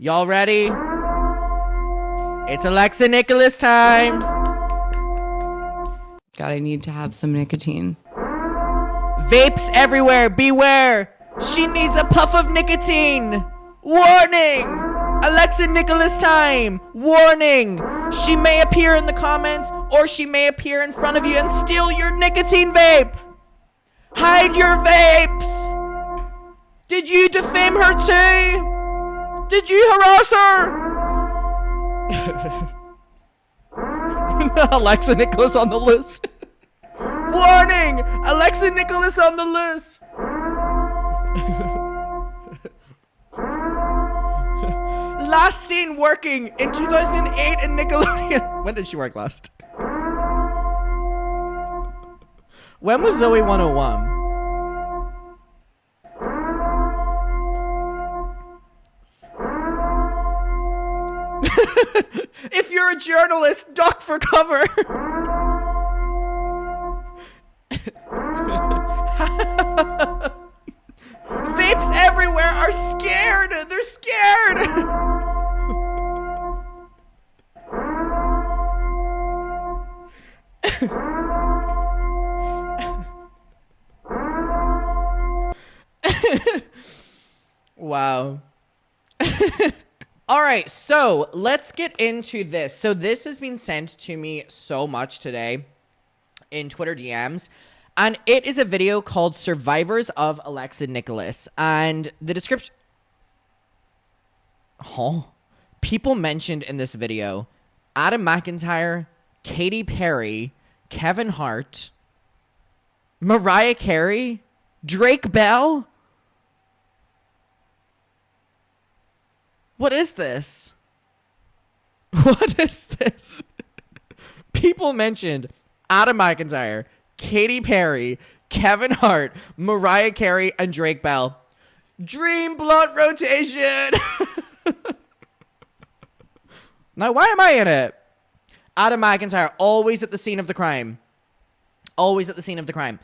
Y'all ready? It's Alexa Nikolas time. God, I need to have some nicotine. Vapes everywhere, beware. She needs a puff of nicotine. Warning! Alexa Nikolas time. Warning! She may appear in the comments or she may appear in front of you and steal your nicotine vape. Hide your vapes. Did you defame her too? Did you harass her? Alexa Nikolas on the list. Warning! Alexa Nikolas on the list. Last seen working in 2008 in Nickelodeon. When did she work last? When was Zoe 101? If you're a journalist, duck for cover. Vapes everywhere are scared. They're scared. Wow. All right, so let's get into this. So this has been sent to me so much today in Twitter DMs, and it is a video called Survivors of Alexa Nikolas, and the description... People mentioned in this video: Adam McIntyre, Katy Perry, Kevin Hart, Mariah Carey, Drake Bell. What is this? What is this? People mentioned Adam McIntyre, Katy Perry, Kevin Hart, Mariah Carey, and Drake Bell. Dream blunt rotation. Now, why am I in it? Adam McIntyre, always at the scene of the crime. Always at the scene of the crime.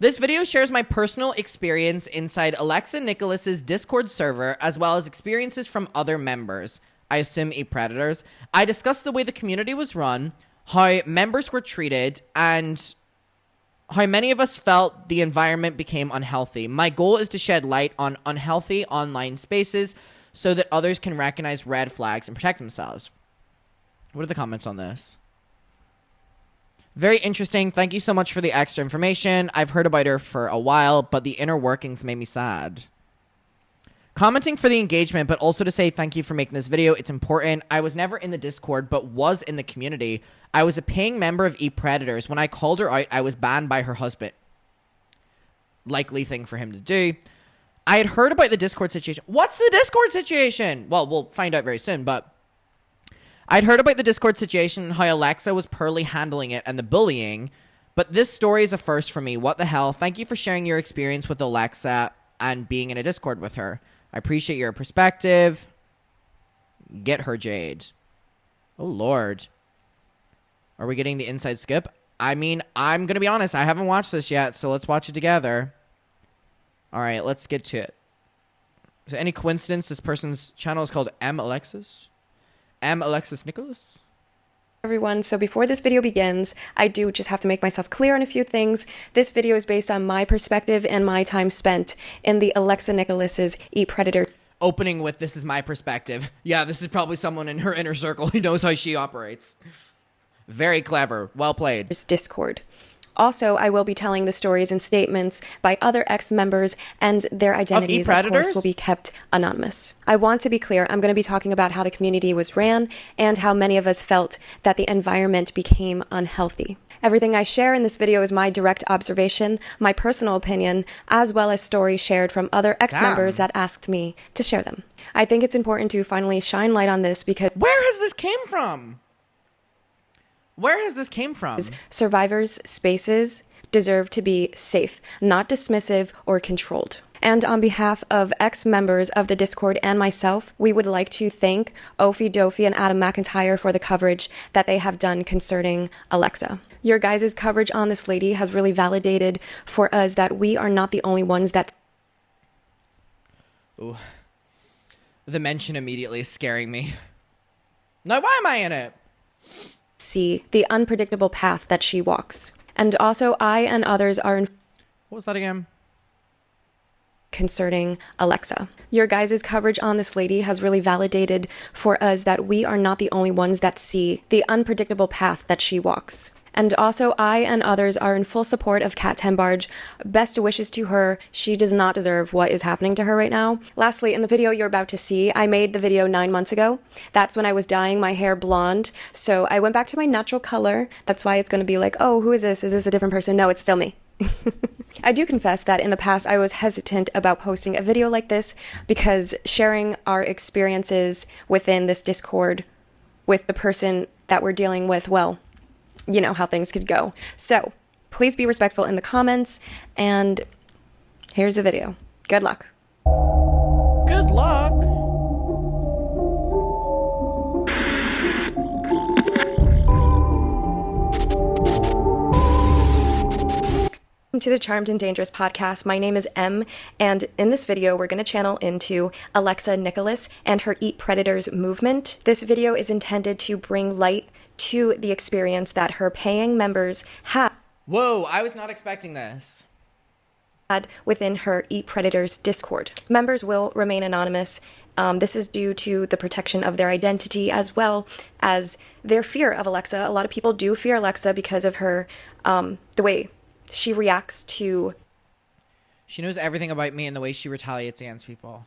This video shares my personal experience inside Alexa Nikolas's Discord server, as well as experiences from other members. I assume e-predators. I discuss the way the community was run, how members were treated, and how many of us felt the environment became unhealthy. My goal is to shed light on unhealthy online spaces so that others can recognize red flags and protect themselves. What are the comments on this? Very interesting. Thank you so much for the extra information. I've heard about her for a while, but the inner workings made me sad. Commenting for the engagement, but also to say thank you for making this video. It's important. I was never in the Discord, but was in the community. I was a paying member of e-predators. When I called her out, I was banned by her husband. Likely thing for him to do. I had heard about the Discord situation. What's the Discord situation? Well, we'll find out very soon, but I'd heard about the Discord situation and how Alexa was poorly handling it and the bullying, but this story is a first for me. What the hell? Thank you for sharing your experience with Alexa and being in a Discord with her. I appreciate your perspective. Get her, Jade. Oh, Lord. Are we getting the inside skip? I mean, I'm going to be honest. I haven't watched this yet, so let's watch it together. All right, let's get to it. Is there any coincidence this person's channel is called Alexis Nikolas? Everyone, so before this video begins, I do just have to make myself clear on a few things. This video is based on my perspective and my time spent in the Alexa Nikolas's e-predator. Opening with, this is my perspective. Yeah, this is probably someone in her inner circle who knows how she operates. Very clever. Well played. Discord. Also, I will be telling the stories and statements by other ex-members, and their identities, of course, will be kept anonymous. I want to be clear, I'm going to be talking about how the community was ran and how many of us felt that the environment became unhealthy. Everything I share in this video is my direct observation, my personal opinion, as well as stories shared from other ex-members that asked me to share them. I think it's important to finally shine light on this because... Where has this came from? Where has this came from? Survivors' spaces deserve to be safe, not dismissive or controlled. And on behalf of ex-members of the Discord and myself, we would like to thank Ophie Dophie and Adam McIntyre for the coverage that they have done concerning Alexa. Your guys' coverage on this lady has really validated for us that we are not the only ones that... Ooh. The mention immediately is scaring me. Now, why am I in it? See the unpredictable path that she walks. And also, I and others are in... What was that again? Concerning Alexa. Your guys' coverage on this lady has really validated for us that we are not the only ones that see the unpredictable path that she walks. And also, I and others are in full support of Kat Tenbarge. Best wishes to her. She does not deserve what is happening to her right now. Lastly, in the video you're about to see, I made the video 9 months ago. That's when I was dyeing my hair blonde. So I went back to my natural color. That's why it's going to be like, oh, who is this? Is this a different person? No, it's still me. I do confess that in the past I was hesitant about posting a video like this because sharing our experiences within this Discord with the person that we're dealing with, well, you know how things could go. So please be respectful in the comments, and here's the video. Good luck. Good luck. Welcome to the Charmed and Dangerous podcast. My name is Em, and in this video, we're going to channel into Alexa Nikolas and her Eat Predators movement. This video is intended to bring light to the experience that her paying members have. Whoa, I was not expecting this. Within her Eat Predators Discord. Members will remain anonymous. This is due to the protection of their identity as well as their fear of Alexa. A lot of people do fear Alexa because of her, the way she reacts to... She knows everything about me and the way she retaliates against people.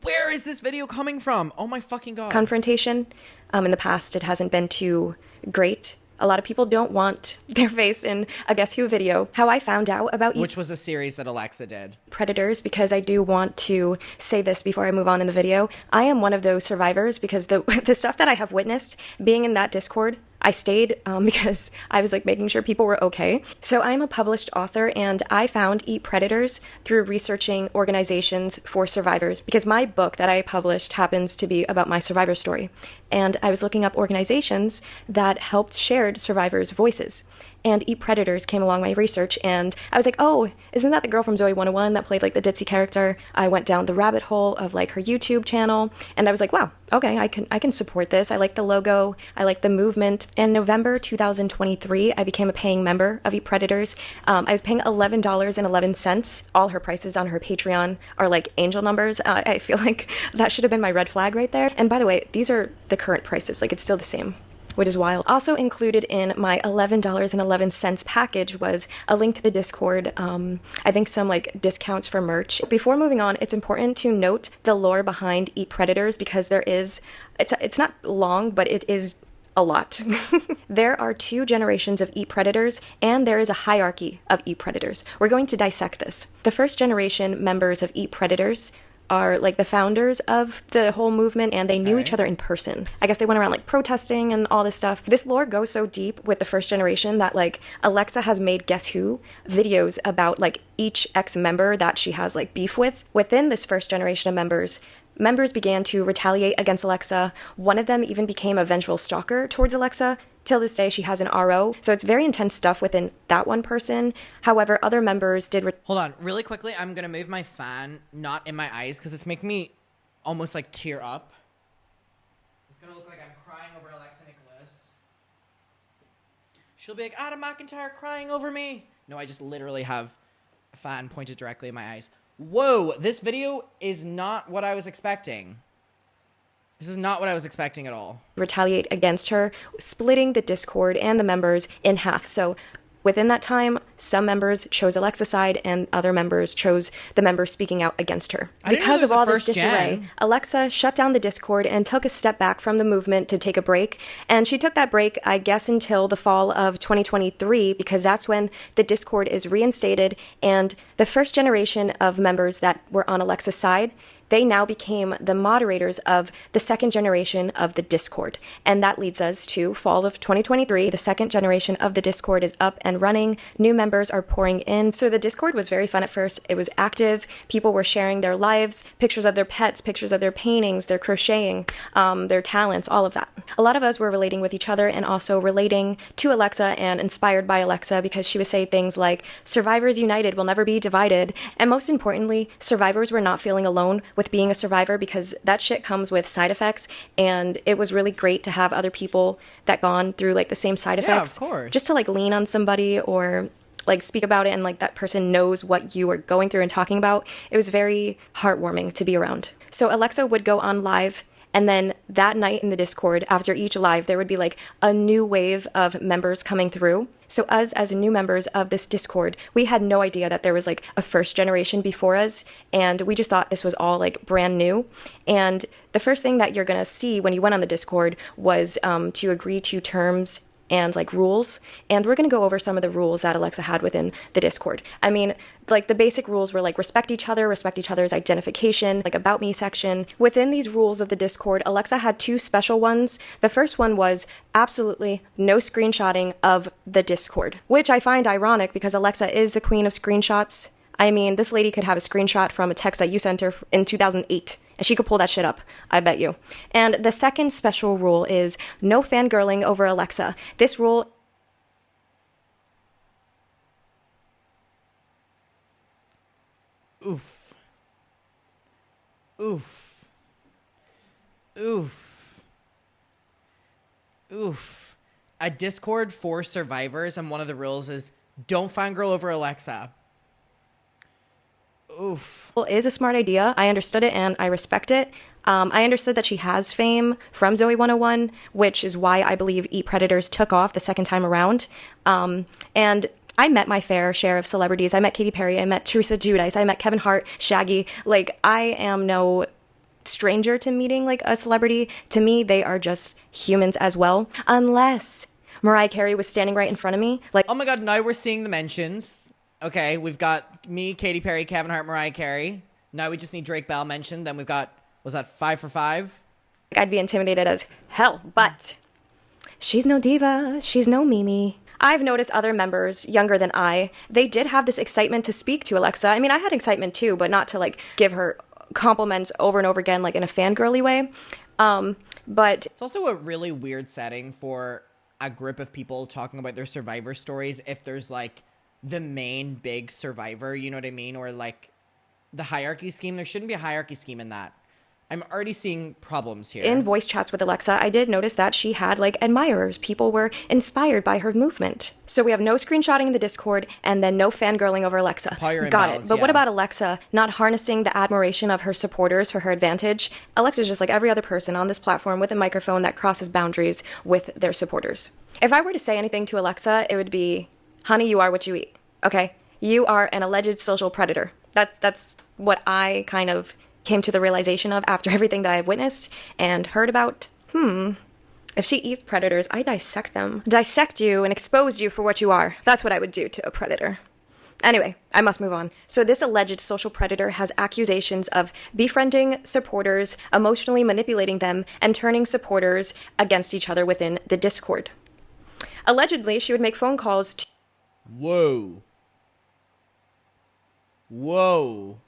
Where is this video coming from? Oh my fucking god. Confrontation. In the past, it hasn't been too great. A lot of people don't want their face in a Guess Who video. How I found out about... Which was a series that Alexa did. Predators, because I do want to say this before I move on in the video. I am one of those survivors because the stuff that I have witnessed being in that Discord, I stayed because I was like making sure people were okay. So I'm a published author, and I found Eat Predators through researching organizations for survivors because my book that I published happens to be about my survivor story. And I was looking up organizations that helped shared survivors' voices. And Eat Predators came along my research, and I was like, oh, isn't that the girl from Zoe 101 that played like the ditzy character? I went down the rabbit hole of like her YouTube channel, and I was like, wow, okay, I can support this. I like the logo, I like the movement. In November 2023, I became a paying member of Eat Predators. I was paying $11.11. All her prices on her Patreon are like angel numbers. I feel like that should have been my red flag right there. And by the way, these are the current prices, like it's still the same, which is wild. Also included in my $11.11 package was a link to the Discord, I think some like discounts for merch. Before moving on, it's important to note the lore behind Eat Predators because it's not long, but it is a lot. There are 2 generations of Eat Predators, and there is a hierarchy of Eat Predators. We're going to dissect this. The first generation members of Eat Predators are like the founders of the whole movement, and they knew each other in person. I guess they went around like protesting and all this stuff. This lore goes so deep with the first generation that like Alexa has made Guess Who videos about like each ex-member that she has like beef with. Within this first generation of members began to retaliate against Alexa. One of them even became a vengeful stalker towards Alexa. Till this day, she has an RO. So it's very intense stuff within that one person. However, other members did... Hold on. Really quickly, I'm going to move my fan not in my eyes because it's making me almost like tear up. It's going to look like I'm crying over Alexa Nikolas. She'll be like, Adam McIntyre crying over me. No, I just literally have a fan pointed directly in my eyes. Whoa, this video is not what I was expecting. This is not what I was expecting at all. Retaliate against her, splitting the Discord and the members in half. So within that time, some members chose Alexa's side and other members chose the members speaking out against her. Because of all this disarray, Alexa shut down the Discord and took a step back from the movement to take a break. And she took that break, I guess, until the fall of 2023, because that's when the Discord is reinstated. And the first generation of members that were on Alexa's side, they now became the moderators of the second generation of the Discord. And that leads us to fall of 2023. The second generation of the Discord is up and running. New members are pouring in. So the Discord was very fun at first. It was active. People were sharing their lives, pictures of their pets, pictures of their paintings, their crocheting, their talents, all of that. A lot of us were relating with each other and also relating to Alexa and inspired by Alexa because she would say things like, survivors united will never be divided. And most importantly, survivors were not feeling alone with being a survivor because that shit comes with side effects. And it was really great to have other people that gone through like the same side effects. Yeah, of course. Just to like lean on somebody or like speak about it and like that person knows what you are going through and talking about. It was very heartwarming to be around. So Alexa would go on live, and then that night in the Discord, after each live, there would be like a new wave of members coming through. So us as new members of this Discord, we had no idea that there was like a first generation before us, and we just thought this was all like brand new. And the first thing that you're gonna see when you went on the Discord was to agree to terms and like rules. And we're going to go over some of the rules that Alexa had within the Discord. I mean, like the basic rules were like respect each other's identification, like about me section. Within these rules of the Discord, Alexa had two special ones. The first one was absolutely no screenshotting of the Discord, which I find ironic because Alexa is the queen of screenshots. I mean, this lady could have a screenshot from a text that you sent her in 2008. And she could pull that shit up, I bet you. And the second special rule is no fangirling over Alexa. This rule... Oof. Oof. Oof. Oof. A Discord for survivors, and one of the rules is don't fangirl over Alexa. Oof. Well, is a smart idea. I understood it and I respect it. I understood that she has fame from Zoe 101, which is why I believe Eat Predators took off the second time around. And I met my fair share of celebrities. I met Katy Perry. I met Teresa Giudice. I met Kevin Hart, Shaggy. Like, I am no stranger to meeting like a celebrity. To me, they are just humans as well. Unless Mariah Carey was standing right in front of me. Like, oh my God, now we're seeing the mentions. Okay, we've got me, Katy Perry, Kevin Hart, Mariah Carey. Now we just need Drake Bell mentioned. Then we've got, was that 5 for 5? I'd be intimidated as hell, but she's no diva. She's no Mimi. I've noticed other members younger than they did have this excitement to speak to Alexa. I mean, I had excitement too, but not to like give her compliments over and over again, like in a fangirly way. But it's also a really weird setting for a group of people talking about their survivor stories if there's like the main big survivor, you know what I mean? Or like the hierarchy scheme. There shouldn't be a hierarchy scheme in that. I'm already seeing problems here. In voice chats with Alexa, I did notice that she had like admirers. People were inspired by her movement. So we have no screenshotting in the Discord and then no fangirling over Alexa. Got it. But what about Alexa not harnessing the admiration of her supporters for her advantage? Alexa's just like every other person on this platform with a microphone that crosses boundaries with their supporters. If I were to say anything to Alexa, it would be, honey, you are what you eat. Okay? You are an alleged social predator. That's what I kind of came to the realization of after everything that I've witnessed and heard about. If she eats predators, I dissect them. Dissect you and expose you for what you are. That's what I would do to a predator. Anyway, I must move on. So this alleged social predator has accusations of befriending supporters, emotionally manipulating them, and turning supporters against each other within the Discord. Allegedly, she would make phone calls to... Whoa. Whoa.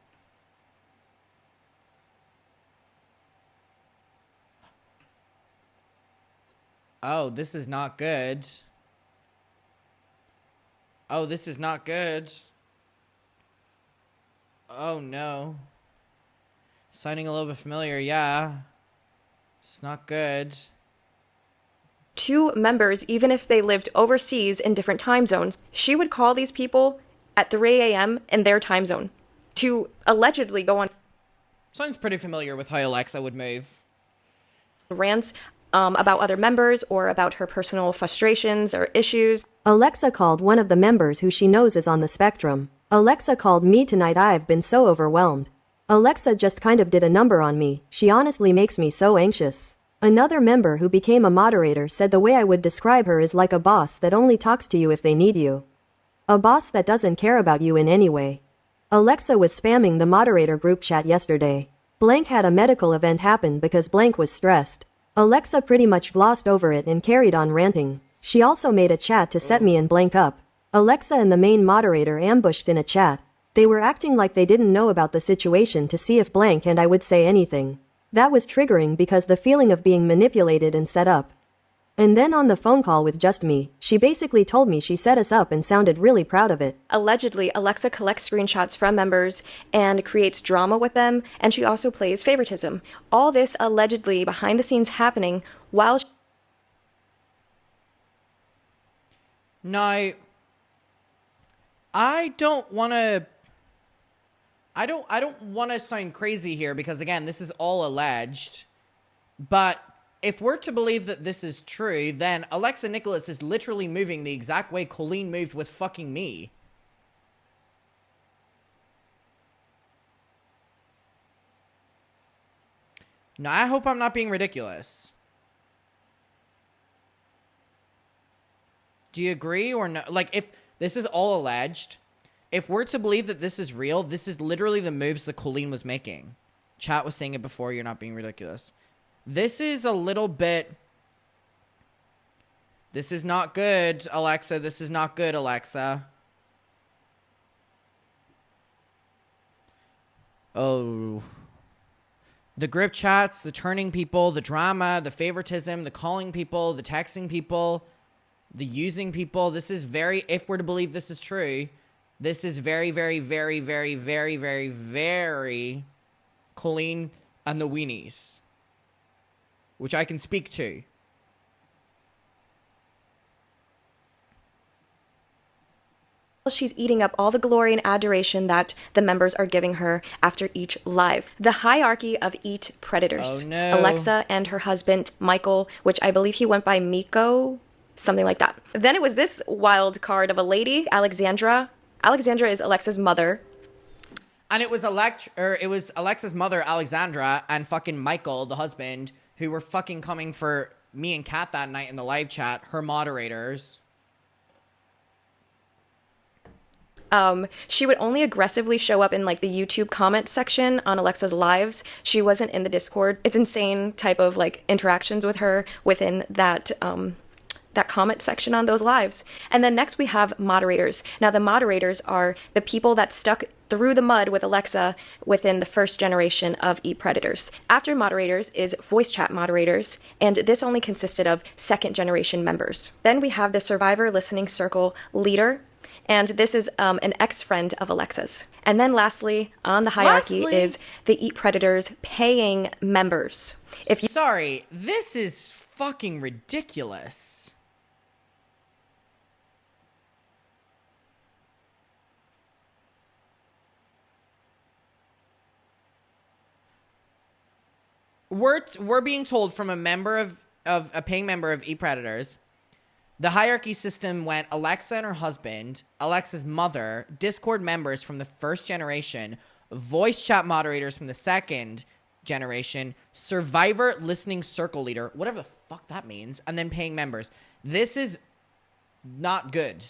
Oh, this is not good. Oh, this is not good. Oh, no. Sounding a little bit familiar, yeah. It's not good. Two members, even if they lived overseas in different time zones, she would call these people at 3 a.m. in their time zone to allegedly go on... Sounds pretty familiar with how Alexa would move. ...rants about other members or about her personal frustrations or issues. Alexa called one of the members who she knows is on the spectrum. Alexa called me tonight. I've been so overwhelmed. Alexa just kind of did a number on me. She honestly makes me so anxious. Another member who became a moderator said the way I would describe her is like a boss that only talks to you if they need you. A boss that doesn't care about you in any way. Alexa was spamming the moderator group chat yesterday. Blank had a medical event happen because Blank was stressed. Alexa pretty much glossed over it and carried on ranting. She also made a chat to set me and Blank up. Alexa and the main moderator ambushed in a chat. They were acting like they didn't know about the situation to see if Blank and I would say anything. That was triggering because the feeling of being manipulated and set up. And then on the phone call with just me, she basically told me she set us up and sounded really proud of it. Allegedly, Alexa collects screenshots from members and creates drama with them, and she also plays favoritism. All this allegedly behind the scenes happening while Now, I don't want to sound crazy here because again, this is all alleged. But if we're to believe that this is true, then Alexa Nikolas is literally moving the exact way Colleen moved with fucking me. Now, I hope I'm not being ridiculous. Do you agree or no? Like, if this is all alleged, if we're to believe that this is real, this is literally the moves that Colleen was making. Chat was saying it before, you're not being ridiculous. This is a little bit... This is not good, Alexa. This is not good, Alexa. Oh. The grip chats, the turning people, the drama, the favoritism, the calling people, the texting people, the using people. This is very, if we're to believe this is true, this is very, very, very, very, very, very, very Colleen and the weenies, which I can speak to. She's eating up all the glory and adoration that the members are giving her after each live. The hierarchy of Eat Predators. Oh, no. Alexa and her husband, Michael, which I believe he went by Miko, something like that. Then it was this wild card of a lady, Alexandra. Alexandra is Alexa's mother. And it was Alexa's mother, Alexandra, and fucking Michael, the husband, who were fucking coming for me and Kat that night in the live chat, her moderators. She would only aggressively show up in like the YouTube comment section on Alexa's lives. She wasn't in the Discord. It's insane type of like interactions with her within that comment section on those lives. And then next we have moderators. Now the moderators are the people that stuck through the mud with Alexa within the first generation of Eat Predators. After moderators is voice chat moderators, and this only consisted of second generation members. Then we have the Survivor Listening Circle leader, and this is an ex-friend of Alexa's. And then lastly, on the hierarchy is the Eat Predators paying members. Sorry, this is fucking ridiculous. We're being told from a paying member of Eat Predators, the hierarchy system went Alexa and her husband, Alexa's mother, Discord members from the first generation, voice chat moderators from the second generation, Survivor Listening Circle leader, whatever the fuck that means, and then paying members. This is not good.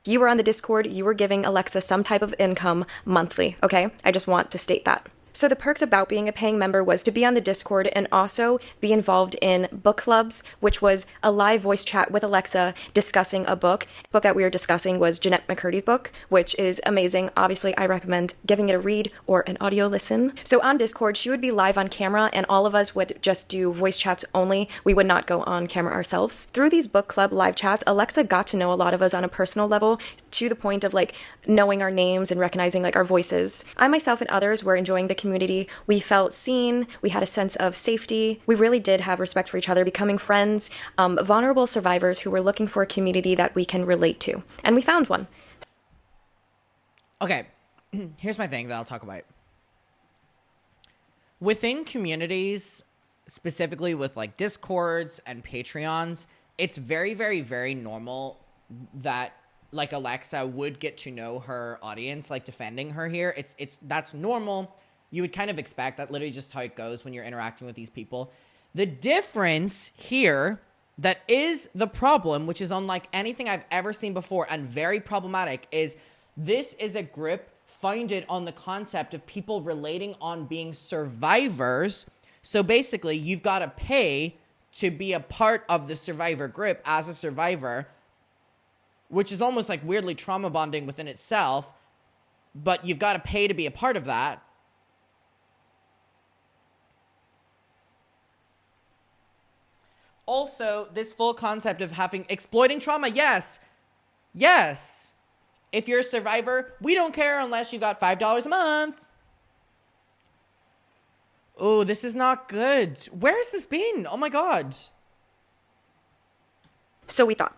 You were on the Discord, you were giving Alexa some type of income monthly, okay? I just want to state that. So the perks about being a paying member was to be on the Discord and also be involved in book clubs, which was a live voice chat with Alexa discussing a book. The book that we were discussing was Jeanette McCurdy's book, which is amazing. Obviously, I recommend giving it a read or an audio listen. So on Discord, she would be live on camera and all of us would just do voice chats only. We would not go on camera ourselves. Through these book club live chats, Alexa got to know a lot of us on a personal level to the point of like knowing our names and recognizing like our voices. I myself and others were enjoying the community. We felt seen. We had a sense of safety. We really did have respect for each other, becoming friends, vulnerable survivors who were looking for a community that we can relate to. And we found one. Okay, here's my thing that I'll talk about. Within communities, specifically with like Discords and Patreons, it's very, very, very normal that like Alexa would get to know her audience, like defending her here. That's normal. You would kind of expect that, literally just how it goes when you're interacting with these people. The difference here that is the problem, which is unlike anything I've ever seen before and very problematic, is this is a group founded on the concept of people relating on being survivors. So basically, you've got to pay to be a part of the survivor group as a survivor, which is almost like weirdly trauma bonding within itself, but you've got to pay to be a part of that. Also, this full concept of exploiting trauma, yes. If you're a survivor, we don't care unless you got $5 a month. Oh, this is not good. Where has this been? Oh my God. So we thought.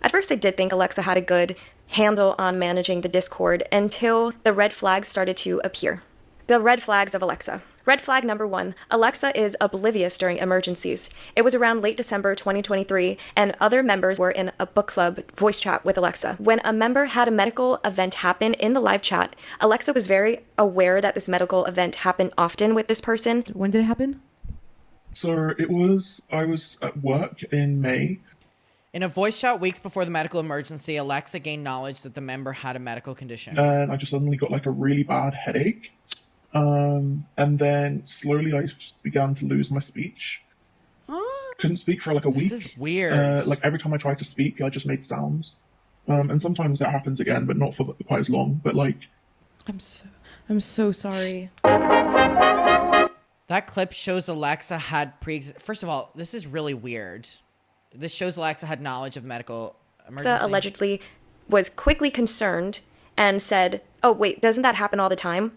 At first, I did think Alexa had a good handle on managing the Discord until the red flags started to appear. The red flags of Alexa. Red flag number 1, Alexa is oblivious during emergencies. It was around late December 2023, and other members were in a book club voice chat with Alexa. When a member had a medical event happen in the live chat, Alexa was very aware that this medical event happened often with this person. When did it happen? So I was at work in May. In a voice chat weeks before the medical emergency, Alexa gained knowledge that the member had a medical condition. And I just suddenly got like a really bad headache. And then slowly I began to lose my speech. Couldn't speak for like a week. This is weird. Like every time I tried to speak, I just made sounds. And sometimes that happens again, but not for quite as long. But like, I'm so sorry. That clip shows Alexa had First of all, this is really weird. This shows Alexa had knowledge of medical emergency. Alexa allegedly was quickly concerned and said, "Oh wait, doesn't that happen all the time?"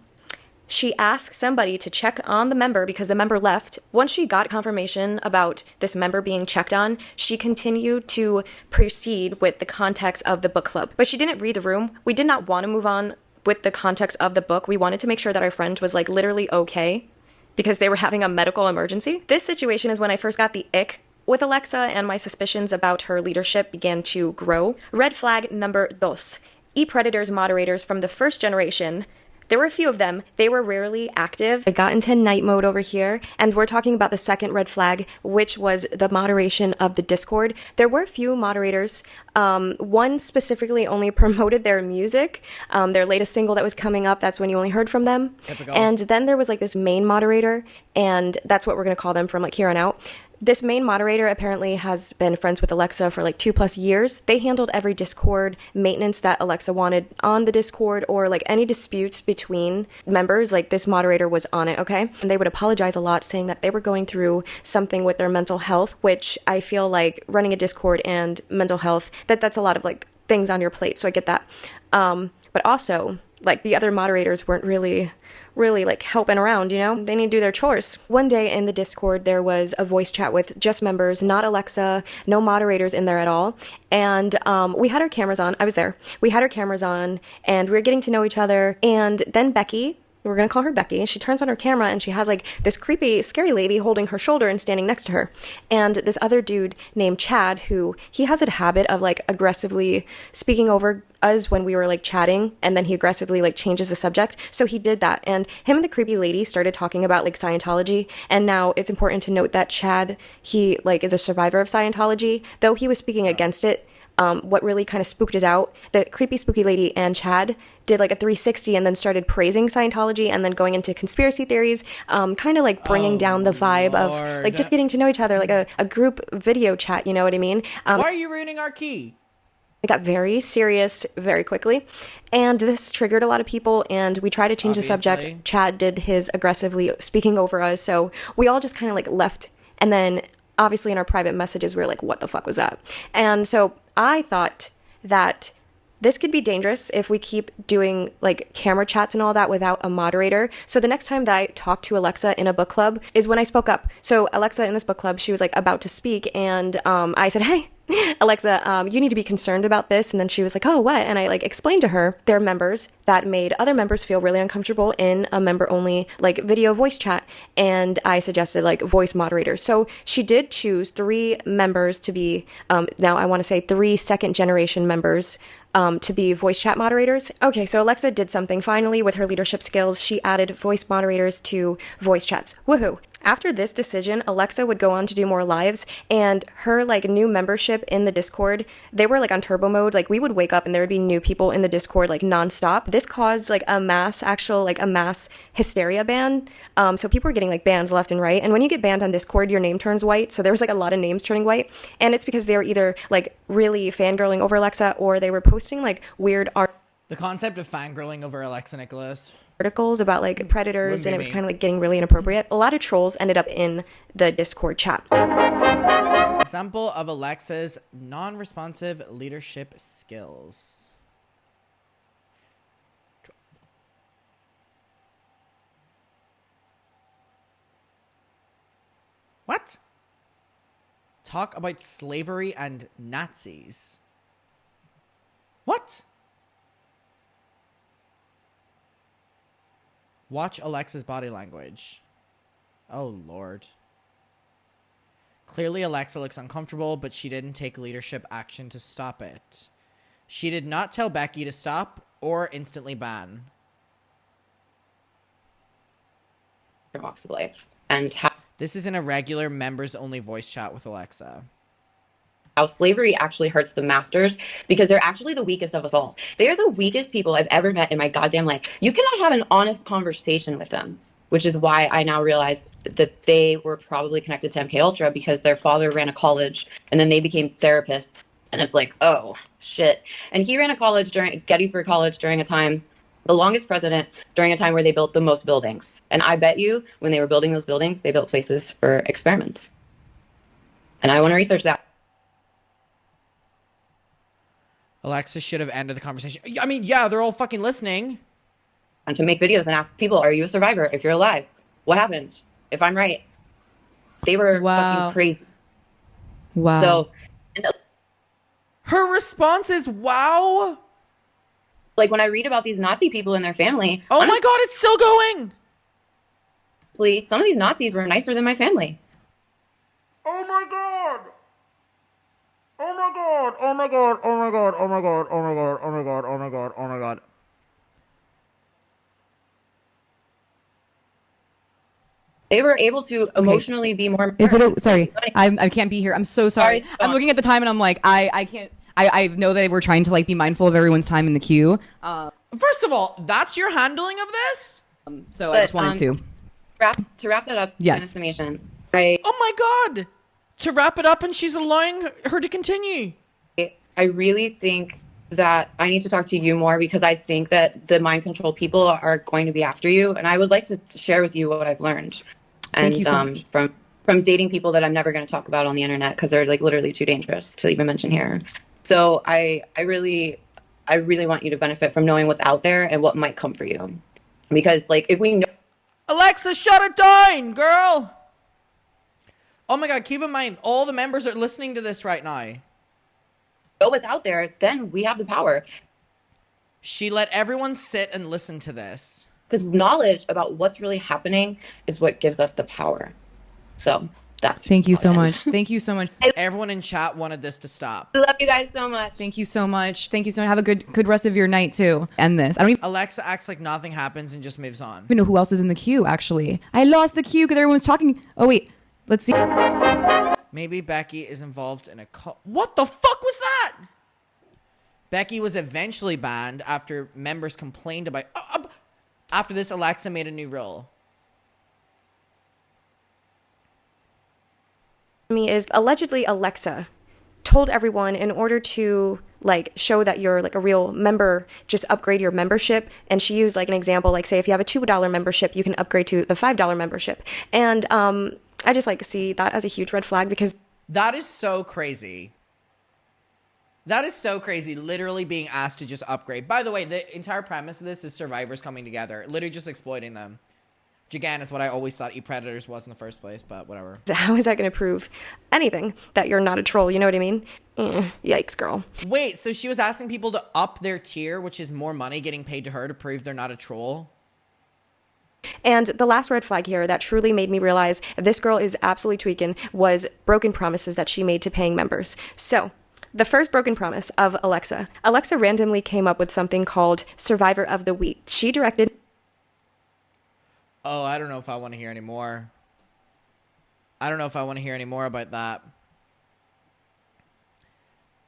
She asked somebody to check on the member because the member left. Once she got confirmation about this member being checked on, she continued to proceed with the context of the book club. But she didn't read the room. We did not want to move on with the context of the book. We wanted to make sure that our friend was like literally okay because they were having a medical emergency. This situation is when I first got the ick with Alexa and my suspicions about her leadership began to grow. Red flag number 2. E-Predators moderators from the first generation. There were a few of them. They were rarely active. I got into night mode over here, and we're talking about the second red flag, which was the moderation of the Discord. There were a few moderators. One specifically only promoted their music, their latest single that was coming up. That's when you only heard from them. Typical. And then there was like this main moderator, and that's what we're going to call them from like here on out. This main moderator apparently has been friends with Alexa for like 2+ years. They handled every Discord maintenance that Alexa wanted on the Discord or like any disputes between members. Like this moderator was on it, okay? And they would apologize a lot saying that they were going through something with their mental health, which I feel like running a Discord and mental health, that's a lot of like things on your plate. So I get that. But also like the other moderators weren't really like helping around, you know? They need to do their chores. One day in the Discord, there was a voice chat with just members, not Alexa, no moderators in there at all. And we had our cameras on. I was there. We had our cameras on and we were getting to know each other. And then Becky, we're going to call her Becky, she turns on her camera and she has like this creepy, scary lady holding her shoulder and standing next to her. And this other dude named Chad, who he has a habit of like aggressively speaking over us when we were like chatting, and then he aggressively like changes the subject. So he did that, and him and the creepy lady started talking about like Scientology. And now it's important to note that Chad, he like is a survivor of Scientology, though he was speaking against it. What really kind of spooked us out, the creepy spooky lady and Chad did like a 360 and then started praising Scientology and then going into conspiracy theories, kind of like bringing down the vibe of like just getting to know each other, like a group video chat, you know what I mean? Why are you ruining our key? It got very serious very quickly, and this triggered a lot of people, and we tried to change the subject. Chad did his aggressively speaking over us, so we all just kind of like left, and then obviously in our private messages we were like, what the fuck was that? And so I thought that this could be dangerous if we keep doing like camera chats and all that without a moderator. So the next time that I talked to Alexa in a book club is when I spoke up. So Alexa in this book club, she was like about to speak, and I said, hey, Alexa, you need to be concerned about this. And then she was like, oh, what? And I like explained to her their members that made other members feel really uncomfortable in a member only like video voice chat. And I suggested like voice moderators. So she did choose 3 members to be, now I want to say 3 second generation members to be voice chat moderators. Okay, so Alexa did something finally with her leadership skills. She added voice moderators to voice chats. Woohoo! After this decision, Alexa would go on to do more lives, and her like new membership in the Discord, they were like on turbo mode. Like we would wake up and there would be new people in the Discord like nonstop. This caused like a mass hysteria ban. So people were getting like bans left and right. And when you get banned on Discord, your name turns white. So there was like a lot of names turning white, and it's because they were either like really fangirling over Alexa or they were posting like weird art. The concept of fangirling over Alexa Nikolas. articles about like predators, and it was kind of like getting really inappropriate. A lot of trolls ended up in the Discord chat. Example of Alexa's non-responsive leadership skills. What? Talk about slavery and Nazis. What? Watch Alexa's body language. Oh, Lord. Clearly, Alexa looks uncomfortable, but she didn't take leadership action to stop it. She did not tell Becky to stop or instantly ban. Walks of life. And how this isn't a regular members-only voice chat with Alexa. How slavery actually hurts the masters because they're actually the weakest of us all. They are the weakest people I've ever met in my goddamn life. You cannot have an honest conversation with them, which is why I now realized that they were probably connected to MK Ultra because their father ran a college and then they became therapists. And it's like, oh, shit. And he ran a college during Gettysburg College during a time, the longest president, during a time where they built the most buildings. And I bet you when they were building those buildings, they built places for experiments. And I want to research that. Alexa should have ended the conversation. I mean, yeah, they're all fucking listening. And to make videos and ask people, are you a survivor? If you're alive, what happened? If I'm right. They were fucking crazy. Wow. So her response is, wow. Like when I read about these Nazi people and their family. Oh my God, it's still going. Honestly, some of these Nazis were nicer than my family. Oh my God. Oh my God. Oh my God. Oh my God. Oh my God. Oh my God. Oh my God. Oh my God. Oh my God. They were able to emotionally be more. Is it sorry? I can't be here. I'm so sorry. I'm looking at the time and I'm like, I can't. I know that we're trying to like be mindful of everyone's time in the queue. First of all, that's your handling of this. So I just wanted to wrap that up. Yes. In a summation. Oh my God. To wrap it up, and she's allowing her to continue. I really think that I need to talk to you more because I think that the mind control people are going to be after you, and I would like to share with you what I've learned. And Thank you so much. From dating people that I'm never going to talk about on the internet because they're like literally too dangerous to even mention here. So I really want you to benefit from knowing what's out there and what might come for you, because like if we know. Alexa, shut it down, girl. Oh my God, keep in mind, all the members are listening to this right now. Know what's out there, then we have the power. She let everyone sit and listen to this. Because knowledge about what's really happening is what gives us the power. So that's. Thank you so much. Thank you so much. Everyone in chat wanted this to stop. I love you guys so much. Thank you so much. Thank you so much. Have a good rest of your night too. End this. I don't even. Alexa acts like nothing happens and just moves on. I don't even know who else is in the queue. Actually, I lost the queue because everyone's talking. Oh wait. Let's see. Maybe Becky is involved in a cult. What the fuck was that? Becky was eventually banned after members complained about... After this, Alexa made a new rule. Is allegedly Alexa told everyone in order to like show that you're like a real member, just upgrade your membership. And she used like an example, like say if you have a $2 membership, you can upgrade to the $5 membership. And I just like see that as a huge red flag because that is so crazy. That is so crazy, literally being asked to just upgrade. By the way, the entire premise of this is survivors coming together, literally just exploiting them. Which again is what I always thought ePredators was in the first place, but whatever. How is that going to prove anything that you're not a troll? You know what I mean? Yikes, girl. Wait, so she was asking people to up their tier, which is more money getting paid to her to prove they're not a troll? And the last red flag here that truly made me realize this girl is absolutely tweaking was broken promises that she made to paying members. So the first broken promise of Alexa randomly came up with something called Survivor of the Week. She directed. Oh, I don't know if I want to hear any more. I don't know if I want to hear any more about that.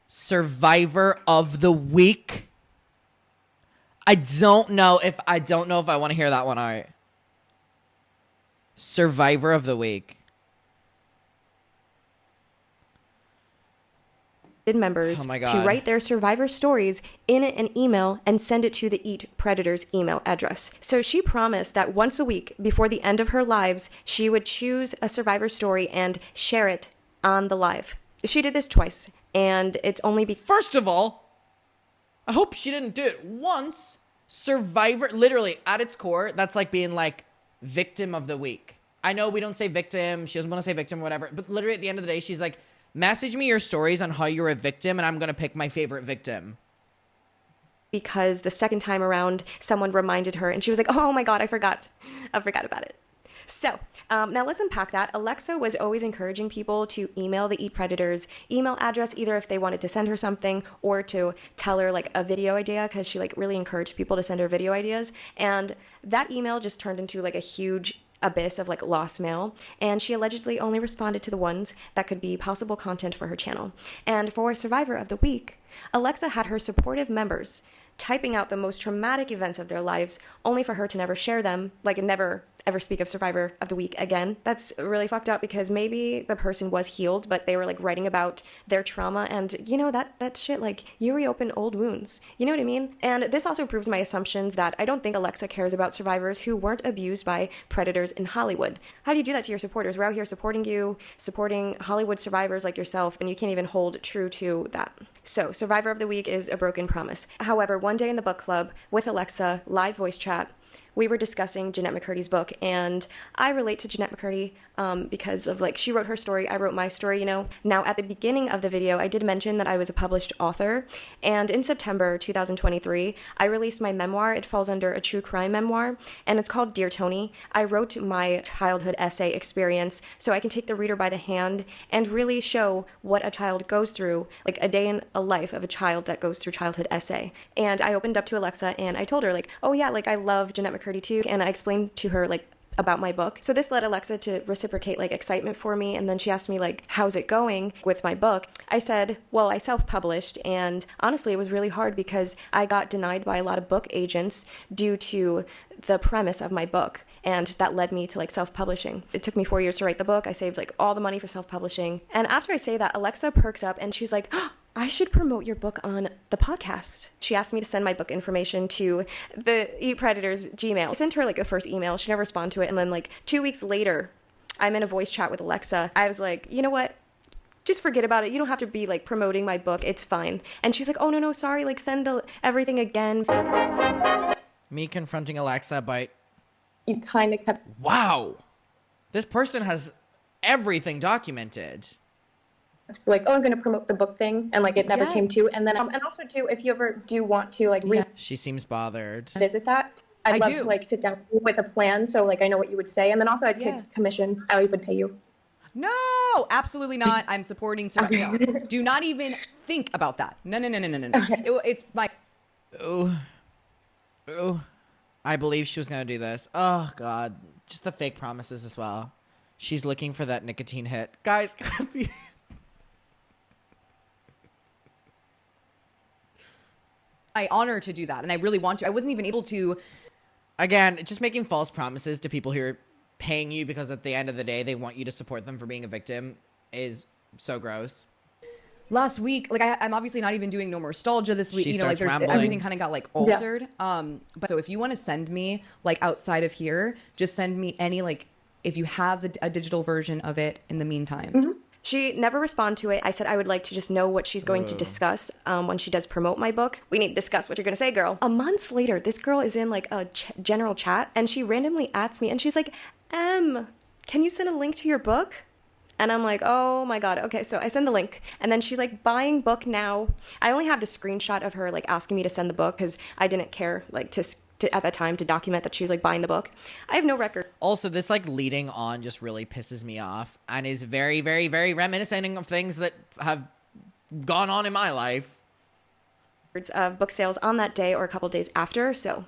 Survivor of the Week. I don't know if I want to hear that one. All right. Survivor of the Week. members to write their survivor stories in an email and send it to the Eat Predators email address. So she promised that once a week before the end of her lives, she would choose a survivor story and share it on the live. She did this twice, and it's only First of all, I hope she didn't do it once. Survivor, literally, at its core, that's like being like victim of the week. I know we don't say victim. She doesn't want to say victim or whatever. But literally at the end of the day, she's like, message me your stories on how you're a victim, and I'm going to pick my favorite victim. Because the second time around, someone reminded her, and she was like, oh my God, I forgot about it. So now let's unpack that. Alexa was always encouraging people to email the Eat Predators email address, either if they wanted to send her something or to tell her like a video idea, because she like really encouraged people to send her video ideas. And that email just turned into like a huge abyss of like lost mail, and she allegedly only responded to the ones that could be possible content for her channel. And for Survivor of the Week, Alexa had her supportive members typing out the most traumatic events of their lives, only for her to never share them, like never ever speak of Survivor of the Week again. That's really fucked up, because maybe the person was healed, but they were like writing about their trauma, and you know, that shit, like, you reopen old wounds. You know what I mean? And this also proves my assumptions that I don't think Alexa cares about survivors who weren't abused by predators in Hollywood. How do you do that to your supporters? We're out here supporting you, supporting Hollywood survivors like yourself, and you can't even hold true to that. So, Survivor of the Week is a broken promise. However, one day in the book club with Alexa, live voice chat, we were discussing Jeanette McCurdy's book, and I relate to Jeanette McCurdy because of, like, she wrote her story, I wrote my story, you know. Now, at the beginning of the video, I did mention that I was a published author, and in September 2023, I released my memoir. It falls under a true crime memoir, and it's called Dear Tony. I wrote my childhood essay experience so I can take the reader by the hand and really show what a child goes through, like a day in a life of a child that goes through childhood essay. And I opened up to Alexa, and I told her, like, oh yeah, like, I love Jeanette McCurdy too, and I explained to her, like, about my book. So this led Alexa to reciprocate, like, excitement for me, and then she asked me, like, how's it going with my book? I said, well, I self-published, and honestly, it was really hard because I got denied by a lot of book agents due to the premise of my book, and that led me to, like, self-publishing. It took me 4 years to write the book. I saved, like, all the money for self-publishing, and after I say that, Alexa perks up, and she's like, oh, I should promote your book on the podcast. She asked me to send my book information to the Eat Predators Gmail. I sent her, like, a first email. She never responded to it. And then, like, 2 weeks later, I'm in a voice chat with Alexa. I was like, you know what? Just forget about it. You don't have to be, like, promoting my book. It's fine. And she's like, oh, no, sorry. Like, send everything again. Me confronting Alexa about... You kind of kept... Wow. This person has everything documented. Like, oh, I'm going to promote the book thing, and like it never came to. And then and also too, if you ever do want to like she seems bothered visit that, I'd love to like sit down with a plan, so like I know what you would say, and then also I'd take commission. I would pay you. No, absolutely not. I'm supporting no. Do not even think about that. No. Okay. It's my oh I believe she was going to do this. Oh god, just the fake promises as well. She's looking for that nicotine hit, guys. I honor to do that, and I really want to. I wasn't even able to. Again, just making false promises to people who are paying you because at the end of the day they want you to support them for being a victim is so gross. Last week, like I'm obviously not even doing no more nostalgia this week. You know, like there's everything kind of got like altered. Yeah. But so if you want to send me like outside of here, just send me any like if you have a digital version of it in the meantime. Mm-hmm. She never responded to it. I said I would like to just know what she's going to discuss when she does promote my book. We need to discuss what you're going to say, girl. A month later, this girl is in like a general chat, and she randomly adds me, and she's like, can you send a link to your book? And I'm like, oh my god. Okay, so I send the link, and then she's like, buying book now. I only have the screenshot of her like asking me to send the book because I didn't care like to at that time to document that she was like buying the book. I have no record. Also, this like leading on just really pisses me off and is very, very, very reminiscent of things that have gone on in my life. Of book sales on that day or a couple days after. So,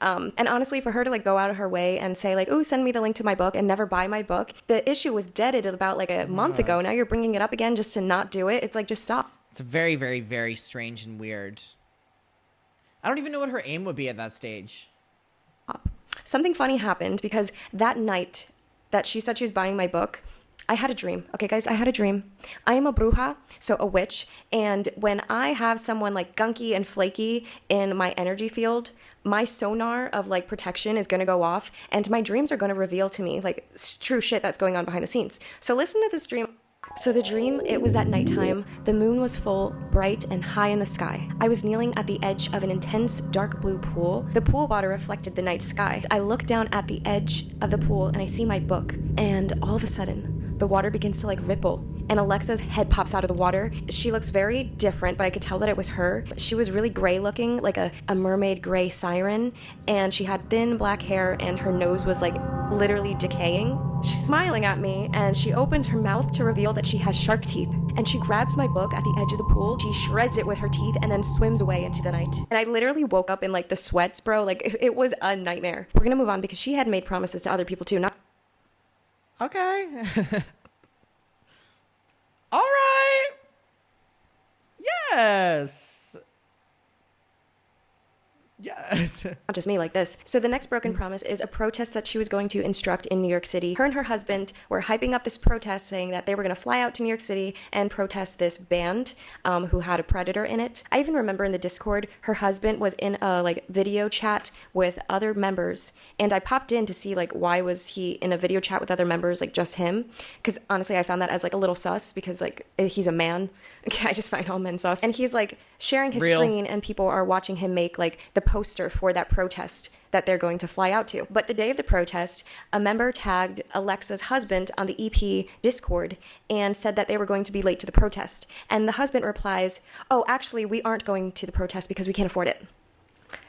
and honestly, for her to like go out of her way and say like, "Oh, send me the link to my book," and never buy my book, the issue was deaded about like a month ago. Now you're bringing it up again just to not do it. It's like, just stop. It's very, very, very strange and weird. I don't even know what her aim would be at that stage. Something funny happened because that night that she said she was buying my book, I had a dream. Okay, guys, I had a dream. I am a bruja, so a witch. And when I have someone like gunky and flaky in my energy field, my sonar of like protection is going to go off and my dreams are going to reveal to me like true shit that's going on behind the scenes. So listen to this dream. So the dream, it was at nighttime. The moon was full, bright, and high in the sky. I was kneeling at the edge of an intense dark blue pool. The pool water reflected the night sky. I look down at the edge of the pool and I see my book. And all of a sudden, the water begins to like ripple. And Alexa's head pops out of the water. She looks very different, but I could tell that it was her. She was really gray looking, like a mermaid gray siren. And she had thin black hair and her nose was like literally decaying. She's smiling at me and she opens her mouth to reveal that she has shark teeth. And she grabs my book at the edge of the pool. She shreds it with her teeth and then swims away into the night. And I literally woke up in like the sweats, bro. Like it was a nightmare. We're gonna move on because she had made promises to other people too. Not okay. All right. Yes. Yes. Not just me like this. So the next broken promise is a protest that she was going to instruct in New York City. Her and her husband were hyping up this protest saying that they were going to fly out to New York City and protest this band who had a predator in it. I even remember in the Discord, her husband was in a like video chat with other members. And I popped in to see like why was he in a video chat with other members, like just him? Because honestly, I found that as like a little sus because like he's a man. I just find all men sus. And he's like sharing his screen and people are watching him make like the poster for that protest that they're going to fly out to. But the day of the protest, a member tagged Alexa's husband on the EP Discord and said that they were going to be late to the protest. And the husband replies, "Oh, actually, we aren't going to the protest because we can't afford it."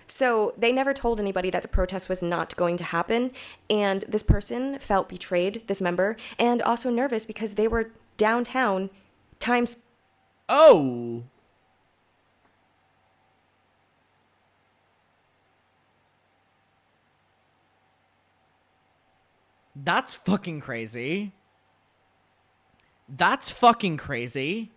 So they never told anybody that the protest was not going to happen. And this person felt betrayed, this member, and also nervous because they were downtown Times. Oh. That's fucking crazy. That's fucking crazy.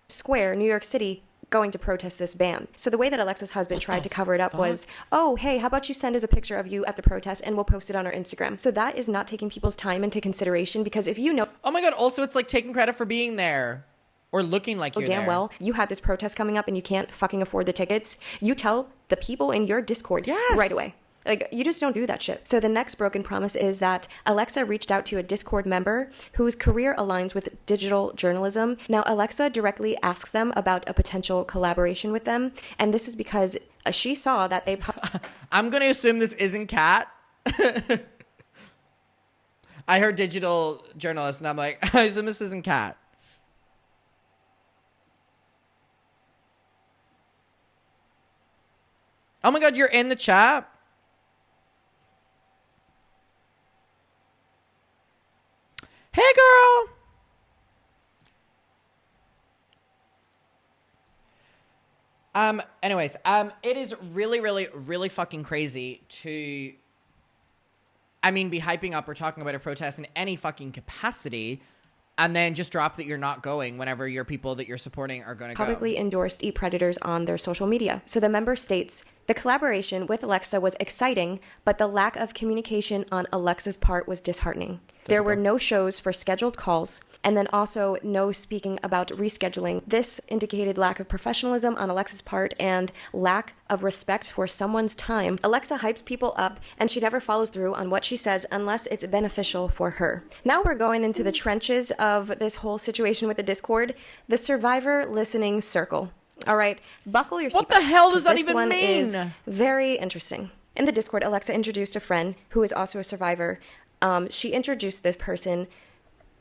Square, New York City, going to protest this ban. So the way that Alexa's husband tried to cover it up was, "Oh, hey, how about you send us a picture of you at the protest and we'll post it on our Instagram." So that is not taking people's time into consideration because if you know... Oh my God, also it's like taking credit for being there. Or looking like you're damn there. Well, you had this protest coming up and you can't fucking afford the tickets. You tell the people in your Discord right away. Like, you just don't do that shit. So the next broken promise is that Alexa reached out to a Discord member whose career aligns with digital journalism. Now, Alexa directly asks them about a potential collaboration with them. And this is because she saw that they... I'm going to assume this isn't Kat. I heard digital journalist and I'm like, I assume this isn't Kat. Oh my God, you're in the chat? Hey, girl. Anyways, it is really fucking crazy to, be hyping up or talking about a protest in any fucking capacity and then just drop that you're not going whenever your people that you're supporting are going to go. Publicly endorsed e-predators on their social media. So the member states, "The collaboration with Alexa was exciting, but the lack of communication on Alexa's part was disheartening. There were no shows for scheduled calls, and then also no speaking about rescheduling. This indicated lack of professionalism on Alexa's part and lack of respect for someone's time. Alexa hypes people up, and she never follows through on what she says unless it's beneficial for her." Now we're going into the trenches of this whole situation with the Discord, the survivor listening circle. All right, buckle your seatbelts. What the hell does that even mean? This one is very interesting. In the Discord, Alexa introduced a friend who is also a survivor. She introduced this person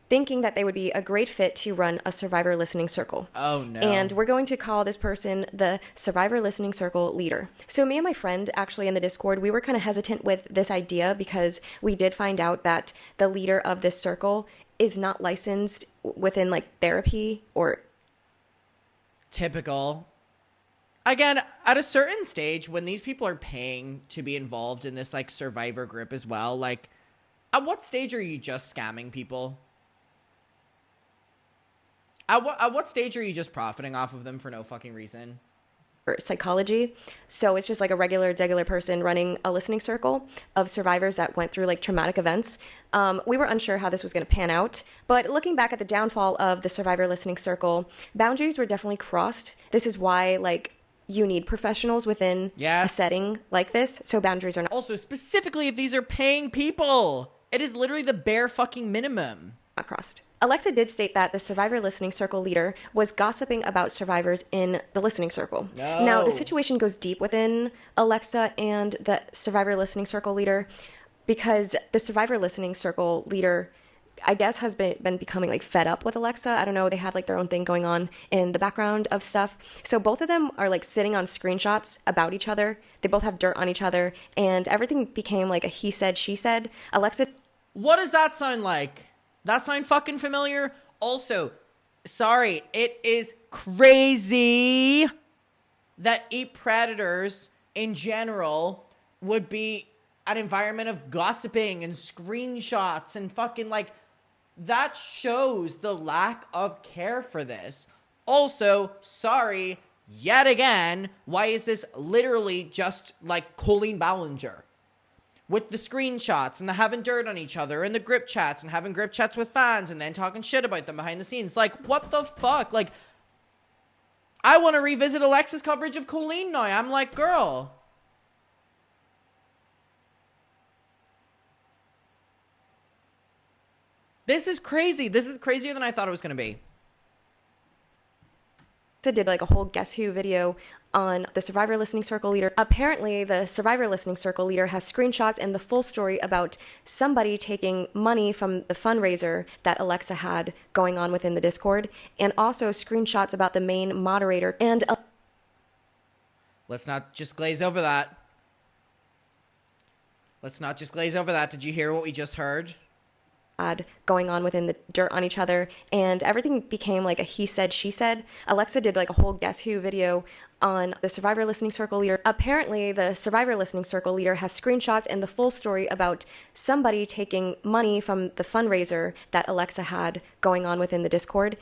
thinking that they would be a great fit to run a survivor listening circle. Oh, no. And we're going to call this person the survivor listening circle leader. So me and my friend actually in the Discord, we were kind of hesitant with this idea because we did find out that the leader of this circle is not licensed within like therapy or... Typical. Again, at a certain stage, when these people are paying to be involved in this like survivor group as well, like at what stage are you just scamming people? At what stage are you just profiting off of them for no fucking reason? Psychology. So it's just like a regular person running a listening circle of survivors that went through like traumatic events. We were unsure how this was going to pan out, but looking back at the downfall of the Survivor listening circle, boundaries were definitely crossed. This is why, like, you need professionals within a setting like this, so boundaries are not... Also, specifically if these are paying people. It is literally the bare fucking minimum. Not crossed. Alexa did state that the Survivor listening circle leader was gossiping about survivors in the listening circle. No. Now, the situation goes deep within Alexa and the Survivor listening circle leader, because the Survivor listening circle leader, I guess, has been becoming like fed up with Alexa. I don't know. They had like their own thing going on in the background of stuff. So both of them are like sitting on screenshots about each other. They both have dirt on each other, and everything became like a he said, she said. Alexa. What does that sound like? That sound fucking familiar? Also, sorry, it is crazy that Eat Predators in general would be an environment of gossiping and screenshots and fucking like, that shows the lack of care for this. Also, sorry, yet again, why is this literally just like Colleen Ballinger? With the screenshots and the having dirt on each other and the grip chats and having grip chats with fans and then talking shit about them behind the scenes. Like, what the fuck? Like, I want to revisit Alexa's coverage of Colleen now. I'm like, girl. This is crazy. This is crazier than I thought it was going to be. Did like a whole Guess Who video on the Survivor listening circle leader. Apparently, the Survivor listening circle leader has screenshots and the full story about somebody taking money from the fundraiser that Alexa had going on within the Discord, and also screenshots about the main moderator and... Let's not just glaze over that. Did you hear what we just heard? Going on within the dirt on each other, and everything became like a he said, she said. Alexa did like a whole Guess Who video on the Survivor listening circle leader. Apparently, the Survivor listening circle leader has screenshots and the full story about somebody taking money from the fundraiser that Alexa had going on within the Discord.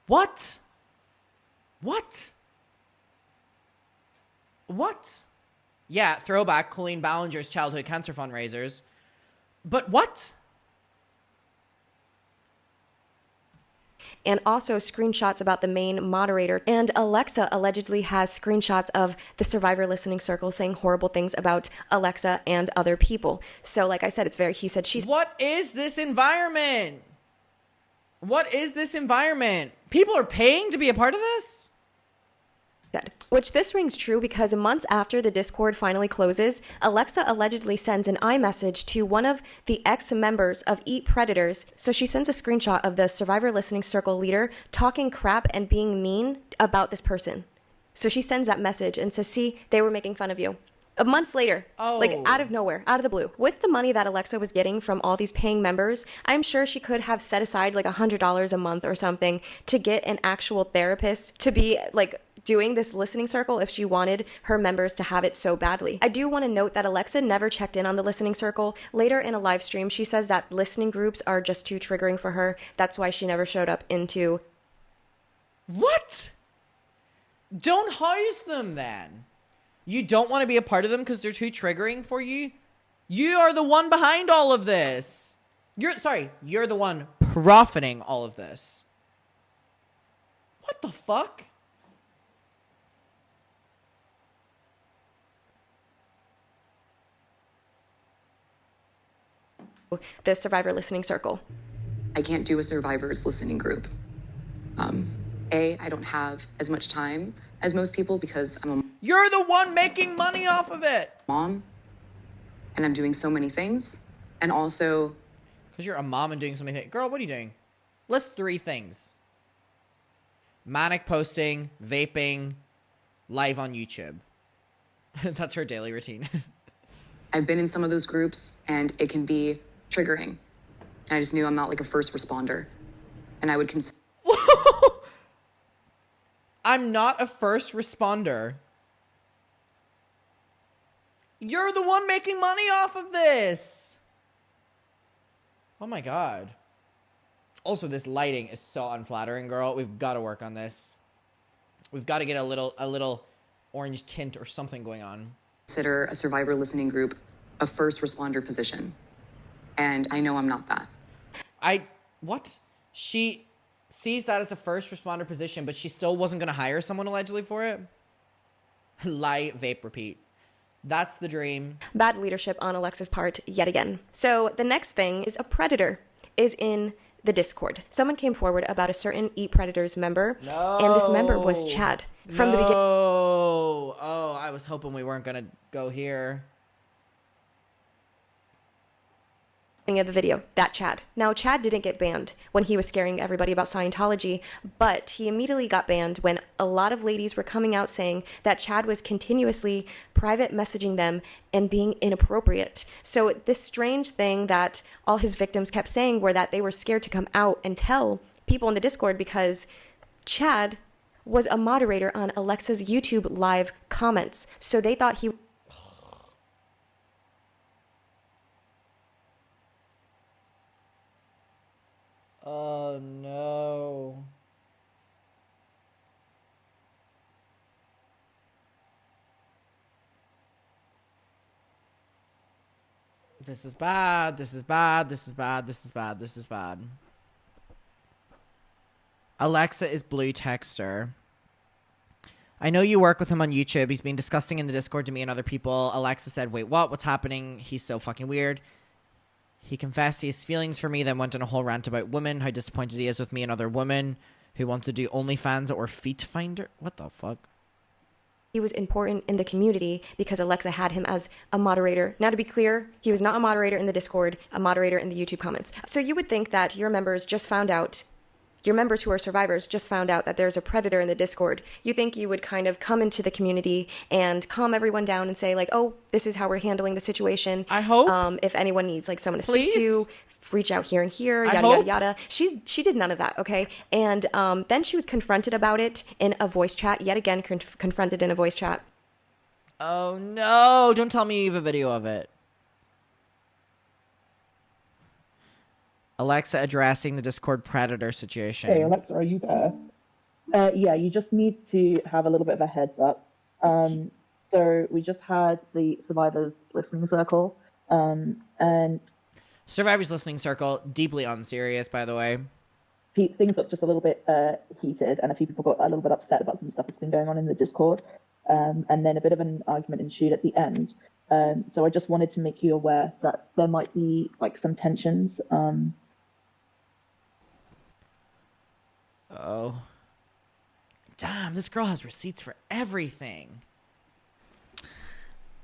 What? Yeah, throwback Colleen Ballinger's childhood cancer fundraisers. But what? And also screenshots about the main moderator. And Alexa allegedly has screenshots of the Survivor listening circle saying horrible things about Alexa and other people. So like I said, it's very he said, she said. What is this environment? People are paying to be a part of this? Which this rings true because months after the Discord finally closes, Alexa allegedly sends an iMessage to one of the ex-members of Eat Predators. So she sends a screenshot of the Survivor listening circle leader talking crap and being mean about this person. So she sends that message and says, see, they were making fun of you. Months later, like out of nowhere, out of the blue, with the money that Alexa was getting from all these paying members, I'm sure she could have set aside like $100 a month or something to get an actual therapist to be like doing this listening circle if she wanted her members to have it so badly. I do want to note that Alexa never checked in on the listening circle. Later in a live stream, she says that listening groups are just too triggering for her. That's why she never showed up into... What? Don't house them then. You don't want to be a part of them because they're too triggering for you? You are the one behind all of this. You're the one profiting all of this. What the fuck? The Survivor listening circle. I can't do a Survivor's listening group. I don't have as much time as most people because I'm a... You're the one making money off of it! Mom. And I'm doing so many things. And also... Because you're a mom and doing so many things. Girl, what are you doing? List 3 things. Manic posting, vaping, live on YouTube. That's her daily routine. I've been in some of those groups and it can be triggering. And I just knew I'm not like a first responder. And I would consider... I'm not a first responder. You're the one making money off of this. Oh my God. Also, this lighting is so unflattering, girl. We've got to work on this. We've got to get a little orange tint or something going on. Consider a Survivor listening group a first responder position. And I know I'm not that. What? She sees that as a first responder position, but she still wasn't going to hire someone allegedly for it? Lie, vape, repeat. That's the dream. Bad leadership on Alexa's part yet again. So the next thing is a predator is in the Discord. Someone came forward about a certain Eat Predators member, and this member was Chad from the beginning. Oh, I was hoping we weren't going to go here. Of the video, that Chad. Now, Chad didn't get banned when he was scaring everybody about Scientology, but he immediately got banned when a lot of ladies were coming out saying that Chad was continuously private messaging them and being inappropriate. So this strange thing that all his victims kept saying were that they were scared to come out and tell people in the Discord because Chad was a moderator on Alexa's YouTube live comments. So they thought he... Oh, no. This is bad. This is bad. This is bad. This is bad. This is bad. Alexa is Blue Texter. I know you work with him on YouTube. He's been disgusting in the Discord to me and other people. Alexa said, wait, what? What's happening? He's so fucking weird. He confessed his feelings for me, then went on a whole rant about women, how disappointed he is with me and other women who want to do OnlyFans or Feet Finder. What the fuck? He was important in the community because Alexa had him as a moderator. Now, to be clear, he was not a moderator in the Discord, a moderator in the YouTube comments. So you would think that your members just found out, your members who are survivors just found out that there's a predator in the Discord. You think you would kind of come into the community and calm everyone down and say like, oh, this is how we're handling the situation. I hope. If anyone needs like someone to Please? speak to, reach out here and here, yada, yada, yada. She did none of that, okay? And then she was confronted about it in a voice chat, yet again confronted in a voice chat. Oh, no. Don't tell me you have a video of it. Alexa addressing the Discord predator situation. Hey, Alexa, are you there? Yeah, you just need to have a little bit of a heads up. So we just had the Survivors Listening Circle, and... Survivors Listening Circle, deeply unserious, by the way. Things got just a little bit heated, and a few people got a little bit upset about some stuff that's been going on in the Discord, and then a bit of an argument ensued at the end. So I just wanted to make you aware that there might be like some tensions. Oh. Damn, this girl has receipts for everything.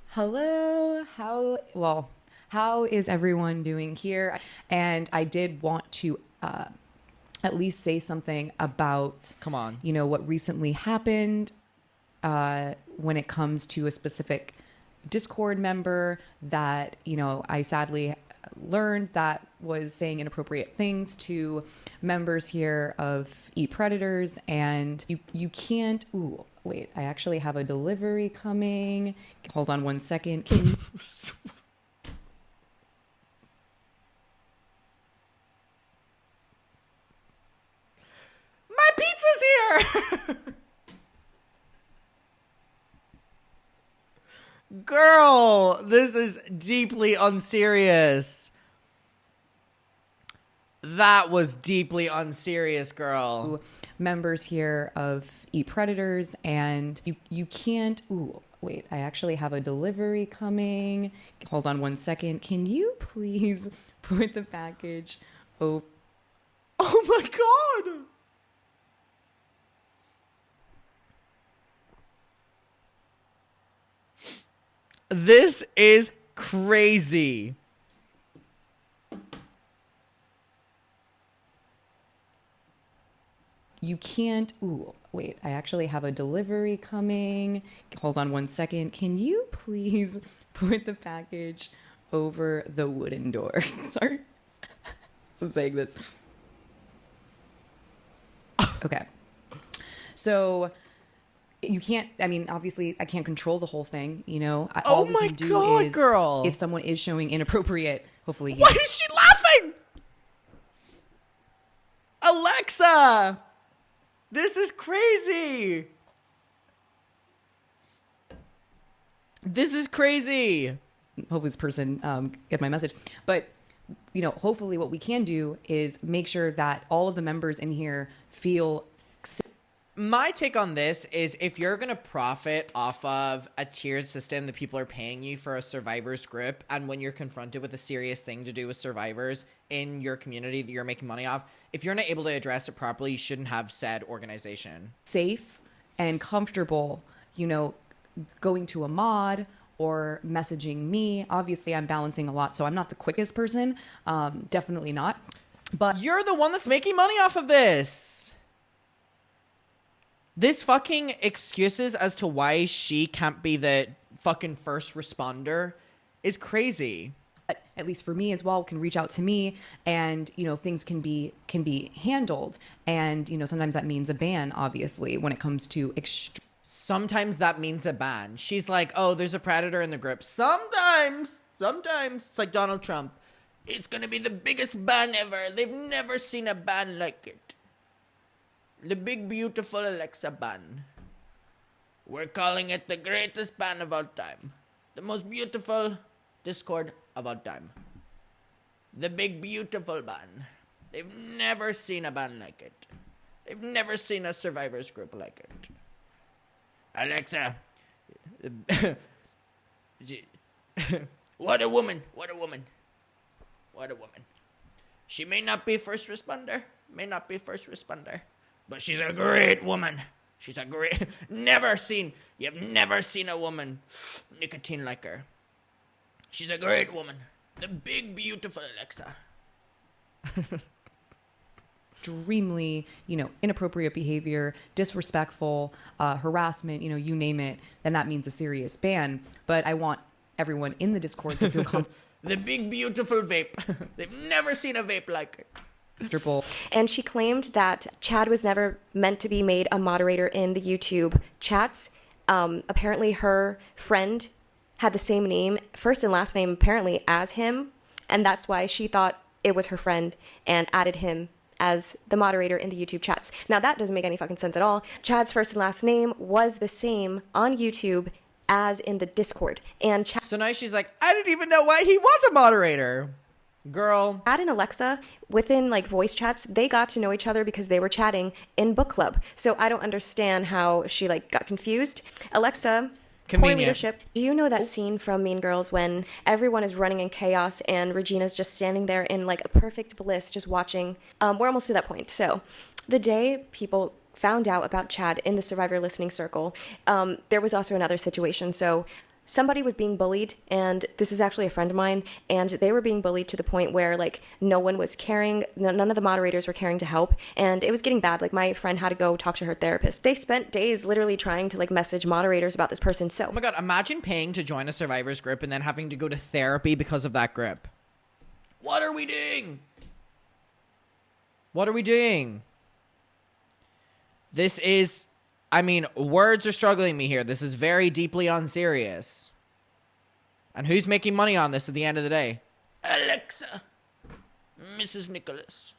Hello, how is everyone doing here? And I did want to at least say something about, come on, you know, what recently happened when it comes to a specific Discord member that, you know, I sadly learned that was saying inappropriate things to members here of Eat Predators, and you can't. Ooh, wait, I actually have a delivery coming. Hold on one second. Can you? My pizza's here. Girl, this is deeply unserious. That was deeply unserious, girl. Members here of Eat Predators, and you can't. Ooh, wait, I actually have a delivery coming. Hold on one second. Can you please put the package over? Oh my god. This is crazy. You can't. Ooh, wait, I actually have a delivery coming. Hold on one second. Can you please put the package over the wooden door? Sorry. So I'm saying this. Okay. So you can't, I mean, obviously I can't control the whole thing, you know. All we can do is, girl. if someone is showing inappropriate, hopefully. Why is she laughing? Alexa! This is crazy. This is crazy. Hopefully this person gets my message. But hopefully what we can do is make sure that all of the members in here feel safe. My take on this is if you're going to profit off of a tiered system that people are paying you for a survivors group, and when you're confronted with a serious thing to do with survivors in your community that you're making money off, if you're not able to address it properly, you shouldn't have said organization. Safe and comfortable, going to a mod or messaging me. Obviously, I'm balancing a lot, so I'm not the quickest person. Definitely not. But you're the one that's making money off of this. This fucking excuses as to why she can't be the fucking first responder is crazy. At least for me as well, can reach out to me, and things can be handled. And sometimes that means a ban, obviously, when it comes to sometimes that means a ban. She's like, oh, there's a predator in the group. Sometimes it's like Donald Trump. It's gonna be the biggest ban ever. They've never seen a ban like it. The big, beautiful Alexa ban. We're calling it the greatest ban of all time. The most beautiful Discord of all time. The big, beautiful ban. They've never seen a ban like it. They've never seen a survivors group like it. Alexa. What a woman. What a woman. What a woman. She may not be first responder. But she's a great woman. She's a great... You've never seen a woman nicotine like her. She's a great woman. The big, beautiful Alexa. Extremely, inappropriate behavior, disrespectful, harassment, you name it, then that means a serious ban. But I want everyone in the Discord to feel comfortable. The big, beautiful vape. They've never seen a vape like it. And she claimed that Chad was never meant to be made a moderator in the YouTube chats. Apparently her friend had the same name, first and last name apparently, as him, and that's why she thought it was her friend and added him as the moderator in the YouTube chats. Now that doesn't make any fucking sense at all. Chad's first and last name was the same on YouTube as in the Discord. And so now she's like, I didn't even know why he was a moderator. Girl. Chad and Alexa, within voice chats, they got to know each other because they were chatting in book club. So I don't understand how she got confused. Alexa, poor leadership. Do you know that scene from Mean Girls when everyone is running in chaos and Regina's just standing there in a perfect bliss just watching? We're almost to that point. So the day people found out about Chad in the Survivor listening circle, there was also another situation. So somebody was being bullied, and this is actually a friend of mine, and they were being bullied to the point where no one was caring, none of the moderators were caring to help, and it was getting bad. My friend had to go talk to her therapist. They spent days literally trying to message moderators about this person. So oh my god, imagine paying to join a survivors group and then having to go to therapy because of that group. What are we doing? This is... words are struggling me here. This is very deeply unserious. And who's making money on this at the end of the day? Alexa. Mrs. Nikolas.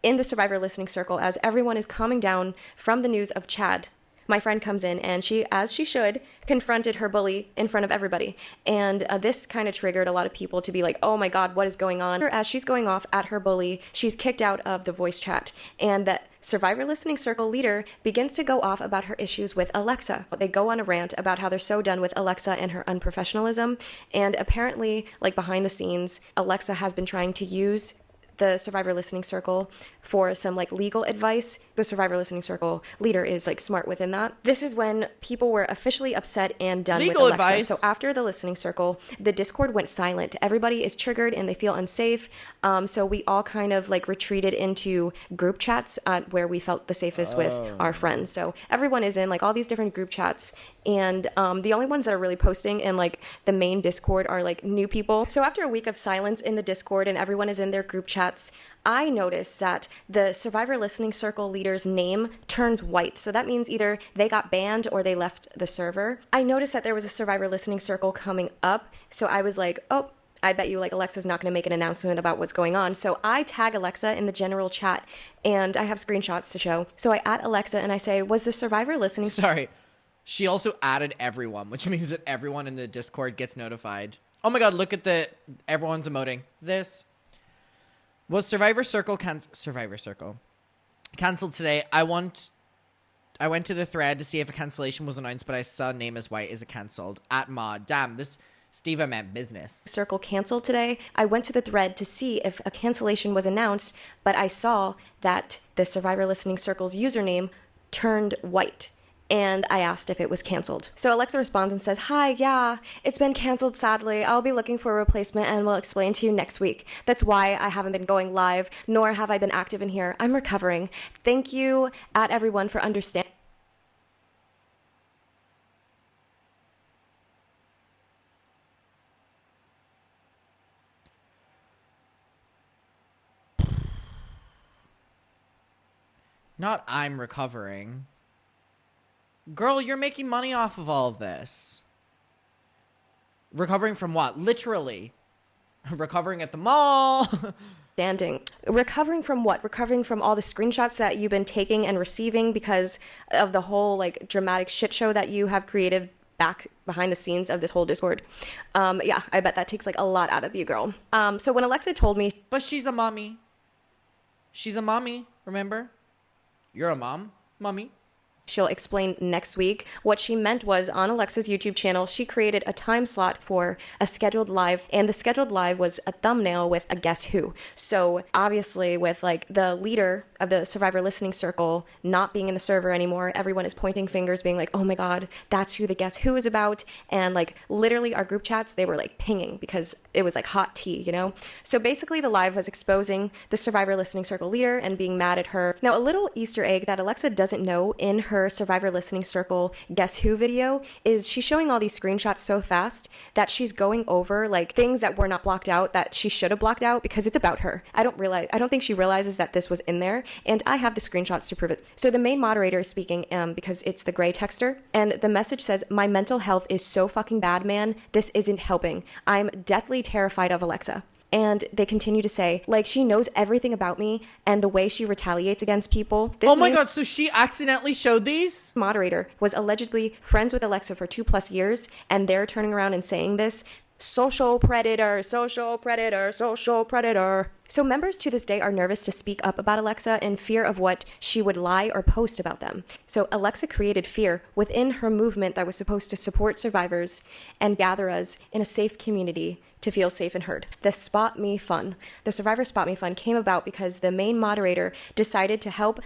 In the Survivor listening circle, as everyone is calming down from the news of Chad, my friend comes in and she, as she should, confronted her bully in front of everybody. And this kind of triggered a lot of people to be like, oh my God, what is going on? As she's going off at her bully, she's kicked out of the voice chat. And that Survivor listening circle leader begins to go off about her issues with Alexa. They go on a rant about how they're so done with Alexa and her unprofessionalism. And apparently, behind the scenes, Alexa has been trying to use the Survivor listening circle for some legal advice. The Survivor listening circle leader is smart within that. This is when people were officially upset and done legal with Alexa. Advice. So after the listening circle, the Discord went silent. Everybody is triggered and they feel unsafe. So we all kind of retreated into group chats where we felt the safest with our friends. So everyone is in all these different group chats, and the only ones that are really posting in the main Discord are new people. So after a week of silence in the Discord and everyone is in their group chats, I noticed that the Survivor listening circle leader's name turns white. So that means either they got banned or they left the server. I noticed that there was a Survivor listening circle coming up. So I was like, oh, I bet you Alexa's not going to make an announcement about what's going on. So I tag Alexa in the general chat, and I have screenshots to show. So I at Alexa and I say, was the Survivor listening... Sorry. She also added everyone, which means that everyone in the Discord gets notified. Oh my God, look at everyone's emoting. This was Survivor Circle canceled today. I went to the thread to see if a cancellation was announced, but I saw name is white. Is it canceled? At mod. Damn, this Steve meant business. Circle canceled today. I went to the thread to see if a cancellation was announced, but I saw that the Survivor Listening Circle's username turned white. And I asked if it was canceled. So Alexa responds and says, "Hi, yeah, it's been canceled sadly. I'll be looking for a replacement and will explain to you next week. That's why I haven't been going live, nor have I been active in here. I'm recovering. Thank you at everyone for understanding." Not I'm recovering. Girl, you're making money off of all of this. Recovering from what? Literally. Recovering at the mall. Recovering from what? Recovering from all the screenshots that you've been taking and receiving because of the whole like dramatic shit show that you have created back behind the scenes of this whole Discord. Yeah, I bet that takes like a lot out of you, girl. So when Alexa told me... But she's a mommy. She's a mommy, remember? You're a mommy. She'll explain next week. What she meant was on Alexa's YouTube channel, she created a time slot for a scheduled live, and the scheduled live was a thumbnail with a guess who. So obviously with like the leader of the Survivor Listening Circle not being in the server anymore, everyone is pointing fingers being like, oh my God, that's who the guess who is about. And like literally our group chats, they were like pinging because it was like hot tea, you know? So basically the live was exposing the Survivor Listening Circle leader and being mad at her. Now a little Easter egg that Alexa doesn't know in her Survivor Listening Circle Guess Who video is she's showing all these screenshots so fast that she's going over like things that were not blocked out that she should have blocked out because it's about her. I don't think she realizes that this was in there, and I have the screenshots to prove it. So the main moderator is speaking because it's the gray texter, and the message says, "My mental health is so fucking bad, man. This isn't helping. I'm deathly terrified of Alexa." And they continue to say, like, she knows everything about me and the way she retaliates against people. Oh my God, so she accidentally showed these? Moderator was allegedly friends with Alexa for 2+ years, and they're turning around and saying this. Social predator, social predator, social predator. So members to this day are nervous to speak up about Alexa in fear of what she would lie or post about them. So Alexa created fear within her movement that was supposed to support survivors and gather us in a safe community to feel safe and heard. The Spot Me Fund. The Survivor Spot Me Fund came about because the main moderator decided to help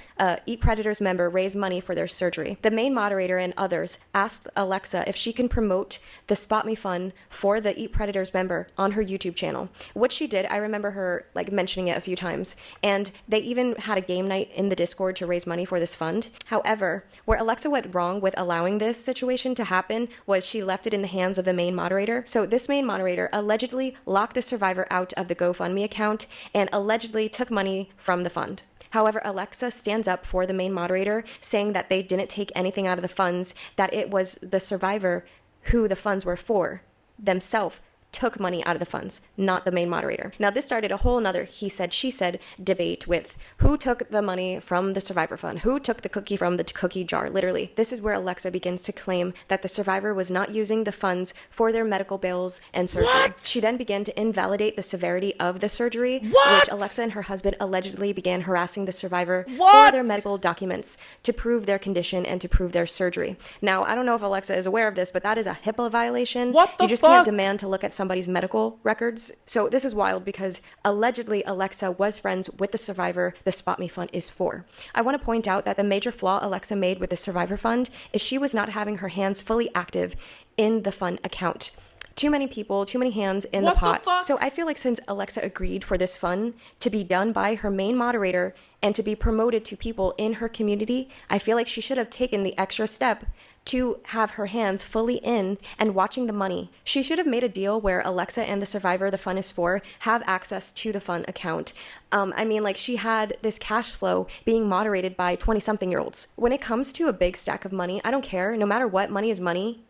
Eat Predators member raise money for their surgery. The main moderator and others asked Alexa if she can promote the Spot Me Fund for the Eat Predators member on her YouTube channel, which she did. I remember her like mentioning it a few times, and they even had a game night in the Discord to raise money for this fund. However, where Alexa went wrong with allowing this situation to happen was she left it in the hands of the main moderator. So this main moderator allegedly locked the survivor out of the GoFundMe account and allegedly took money from the fund. However, Alexa stands up for the main moderator, saying that they didn't take anything out of the funds, that it was the survivor who the funds were for themselves took money out of the funds, not the main moderator. Now, this started a whole nother he said, she said debate with who took the money from the survivor fund, who took the cookie from the cookie jar, literally. This is where Alexa begins to claim that the survivor was not using the funds for their medical bills and surgery. What? She then began to invalidate the severity of the surgery, what? which Alexa and her husband allegedly began harassing the survivor what? for their medical documents to prove their condition and to prove their surgery. Now, I don't know if Alexa is aware of this, but that is a HIPAA violation. What the You just fuck? can't demand to look at somebody's medical records. So this is wild because allegedly Alexa was friends with the survivor the Spot Me Fund is for. I want to point out that the major flaw Alexa made with the survivor fund is she was not having her hands fully active in the fund account. Too many people, too many hands in the pot. So I feel like since Alexa agreed for this fund to be done by her main moderator and to be promoted to people in her community, I feel like she should have taken the extra step to have her hands fully in and watching the money. She should have made a deal where Alexa and the survivor the fund is for have access to the fund account. I mean, like, she had this cash flow being moderated by 20-something-year-olds. When it comes to a big stack of money, I don't care. No matter what, money is money.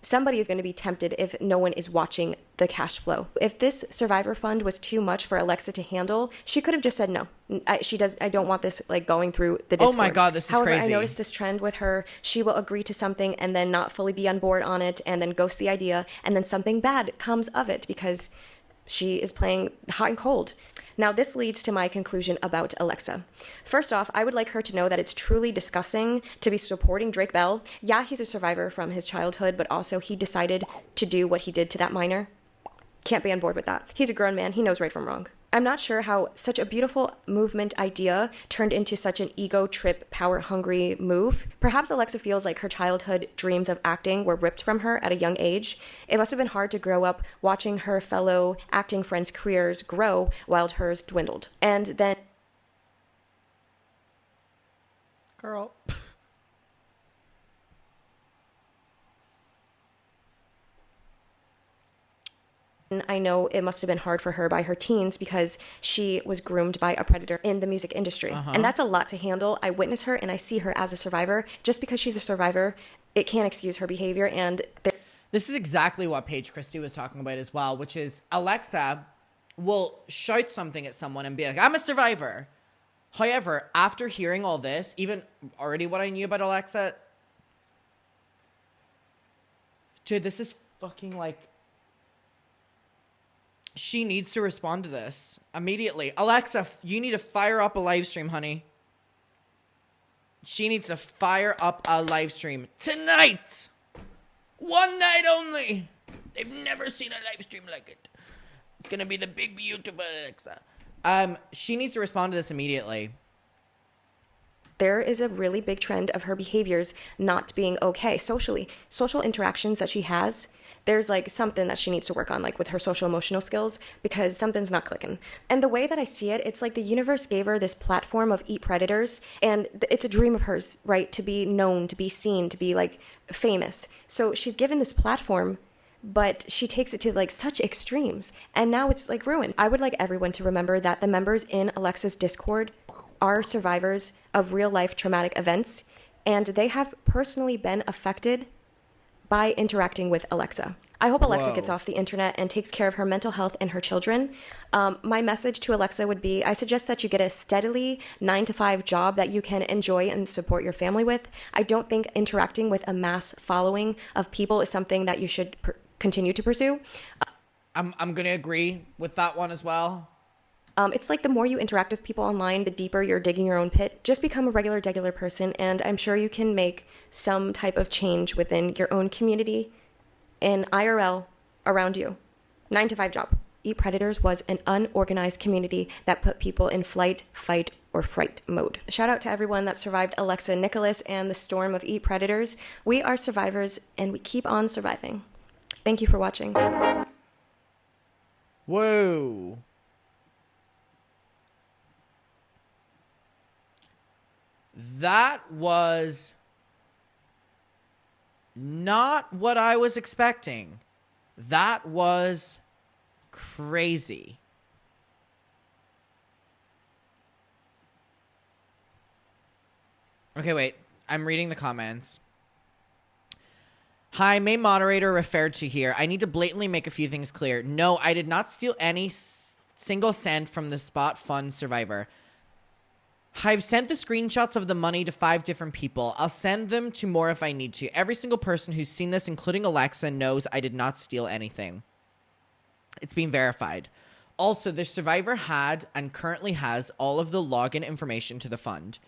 Somebody is going to be tempted if no one is watching the cash flow. If this survivor fund was too much for Alexa to handle, she could have just said no. I don't want this like going through the Discord. Oh my God, this is crazy. However, I noticed this trend with her. She will agree to something and then not fully be on board on it and then ghost the idea, and then something bad comes of it because she is playing hot and cold. Now, this leads to my conclusion about Alexa. First off, I would like her to know that it's truly disgusting to be supporting Drake Bell. Yeah, he's a survivor from his childhood, but also he decided to do what he did to that minor. Can't be on board with that. He's a grown man. He knows right from wrong. I'm not sure how such a beautiful movement idea turned into such an ego trip, power-hungry move. Perhaps Alexa feels like her childhood dreams of acting were ripped from her at a young age. It must have been hard to grow up watching her fellow acting friends' careers grow while hers dwindled. And then... Girl... I know it must have been hard for her by her teens because she was groomed by a predator in the music industry. And that's a lot to handle. I witness her and I see her as a survivor. Just because she's a survivor, it can't excuse her behavior. And this is exactly what Paige Christie was talking about as well, which is Alexa will shout something at someone and be like, I'm a survivor. However, after hearing all this, even already what I knew about Alexa, dude, this is fucking like, she needs to respond to this immediately. Alexa, you need to fire up a live stream, honey. She needs to fire up a live stream tonight. One night only. They've never seen a live stream like it. It's going to be the big, beautiful Alexa. She needs to respond to this immediately. There is a really big trend of her behaviors not being okay socially. Social interactions that she has, there's like something that she needs to work on, like with her social emotional skills, because something's not clicking. And the way that I see it, it's like the universe gave her this platform of eat predators, and it's a dream of hers, right? To be known, to be seen, to be like famous. So she's given this platform, but she takes it to like such extremes, and now it's like ruined. I would like everyone to remember that the members in Alexa's Discord are survivors of real life traumatic events, and they have personally been affected by interacting with Alexa. I hope Alexa gets off the internet and takes care of her mental health and her children. My message to Alexa would be, I suggest that you get a steadily 9-to-5 job that you can enjoy and support your family with. I don't think interacting with a mass following of people is something that you should continue to pursue. I'm going to agree with that one as well. It's like the more you interact with people online, the deeper you're digging your own pit. Just become a regular person, and I'm sure you can make some type of change within your own community and IRL around you. 9-to-5 job. Eat Predators was an unorganized community that put people in flight, fight, or fright mode. Shout out to everyone that survived Alexa Nikolas and the storm of Eat Predators. We are survivors, and we keep on surviving. Thank you for watching. Whoa. That was not what I was expecting. That was crazy. Okay, wait. I'm reading the comments. Hi, main moderator referred to here. I need to blatantly make a few things clear. No, I did not steal any single cent from the spot fund survivor. I've sent the screenshots of the money to 5 different people. I'll send them to more if I need to. Every single person who's seen this, including Alexa, knows I did not steal anything. It's been verified. Also, the survivor had and currently has all of the login information to the fund.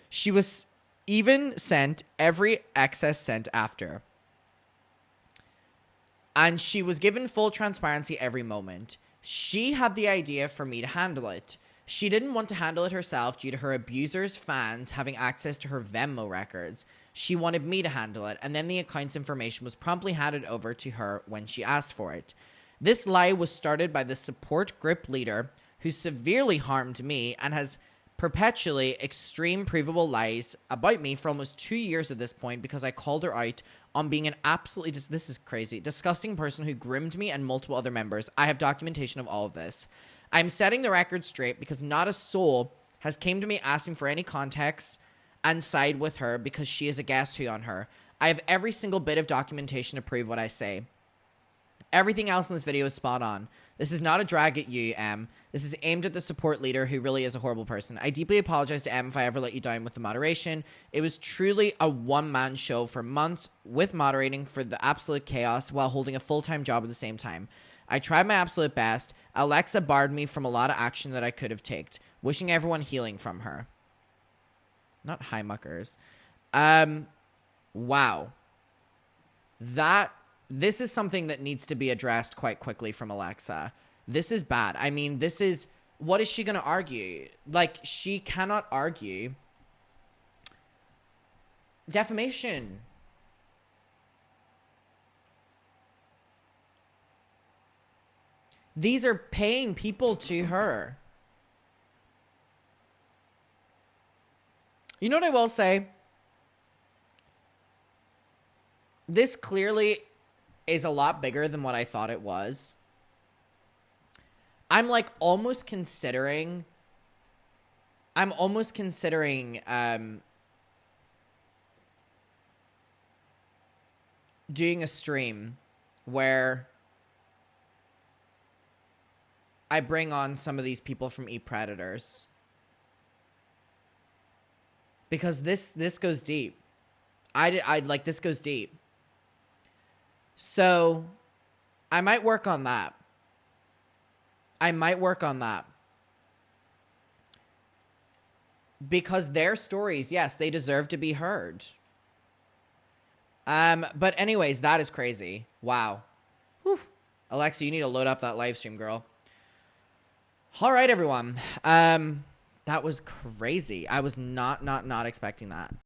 She was even sent every excess cent after. And she was given full transparency every moment. She had the idea for me to handle it. She didn't want to handle it herself due to her abusers' fans having access to her Venmo records. She wanted me to handle it, and then the account's information was promptly handed over to her when she asked for it. This lie was started by the support group leader who severely harmed me and has perpetually extreme provable lies about me for almost 2 years at this point because I called her out on being an absolutely, this is crazy, disgusting person who groomed me and multiple other members. I have documentation of all of this. I'm setting the record straight because not a soul has came to me asking for any context and side with her because she is a guest who on her. I have every single bit of documentation to prove what I say. Everything else in this video is spot on. This is not a drag at you, M. This is aimed at the support leader who really is a horrible person. I deeply apologize to M if I ever let you down with the moderation. It was truly a one-man show for months with moderating for the absolute chaos while holding a full-time job at the same time. I tried my absolute best. Alexa barred me from a lot of action that I could have taken. Wishing everyone healing from her. Not hi muckers. Wow. This is something that needs to be addressed quite quickly from Alexa. This is bad. I mean, what is she going to argue? Like, she cannot argue defamation. These are paying people to her. You know what I will say? This clearly is a lot bigger than what I thought it was. I'm like almost considering doing a stream where I bring on some of these people from ePredators. Because this goes deep. This goes deep. So, I might work on that. Because their stories, yes, they deserve to be heard. But anyways, that is crazy. Wow. Whew. Alexa, you need to load up that live stream, girl. All right, everyone. That was crazy. I was not expecting that.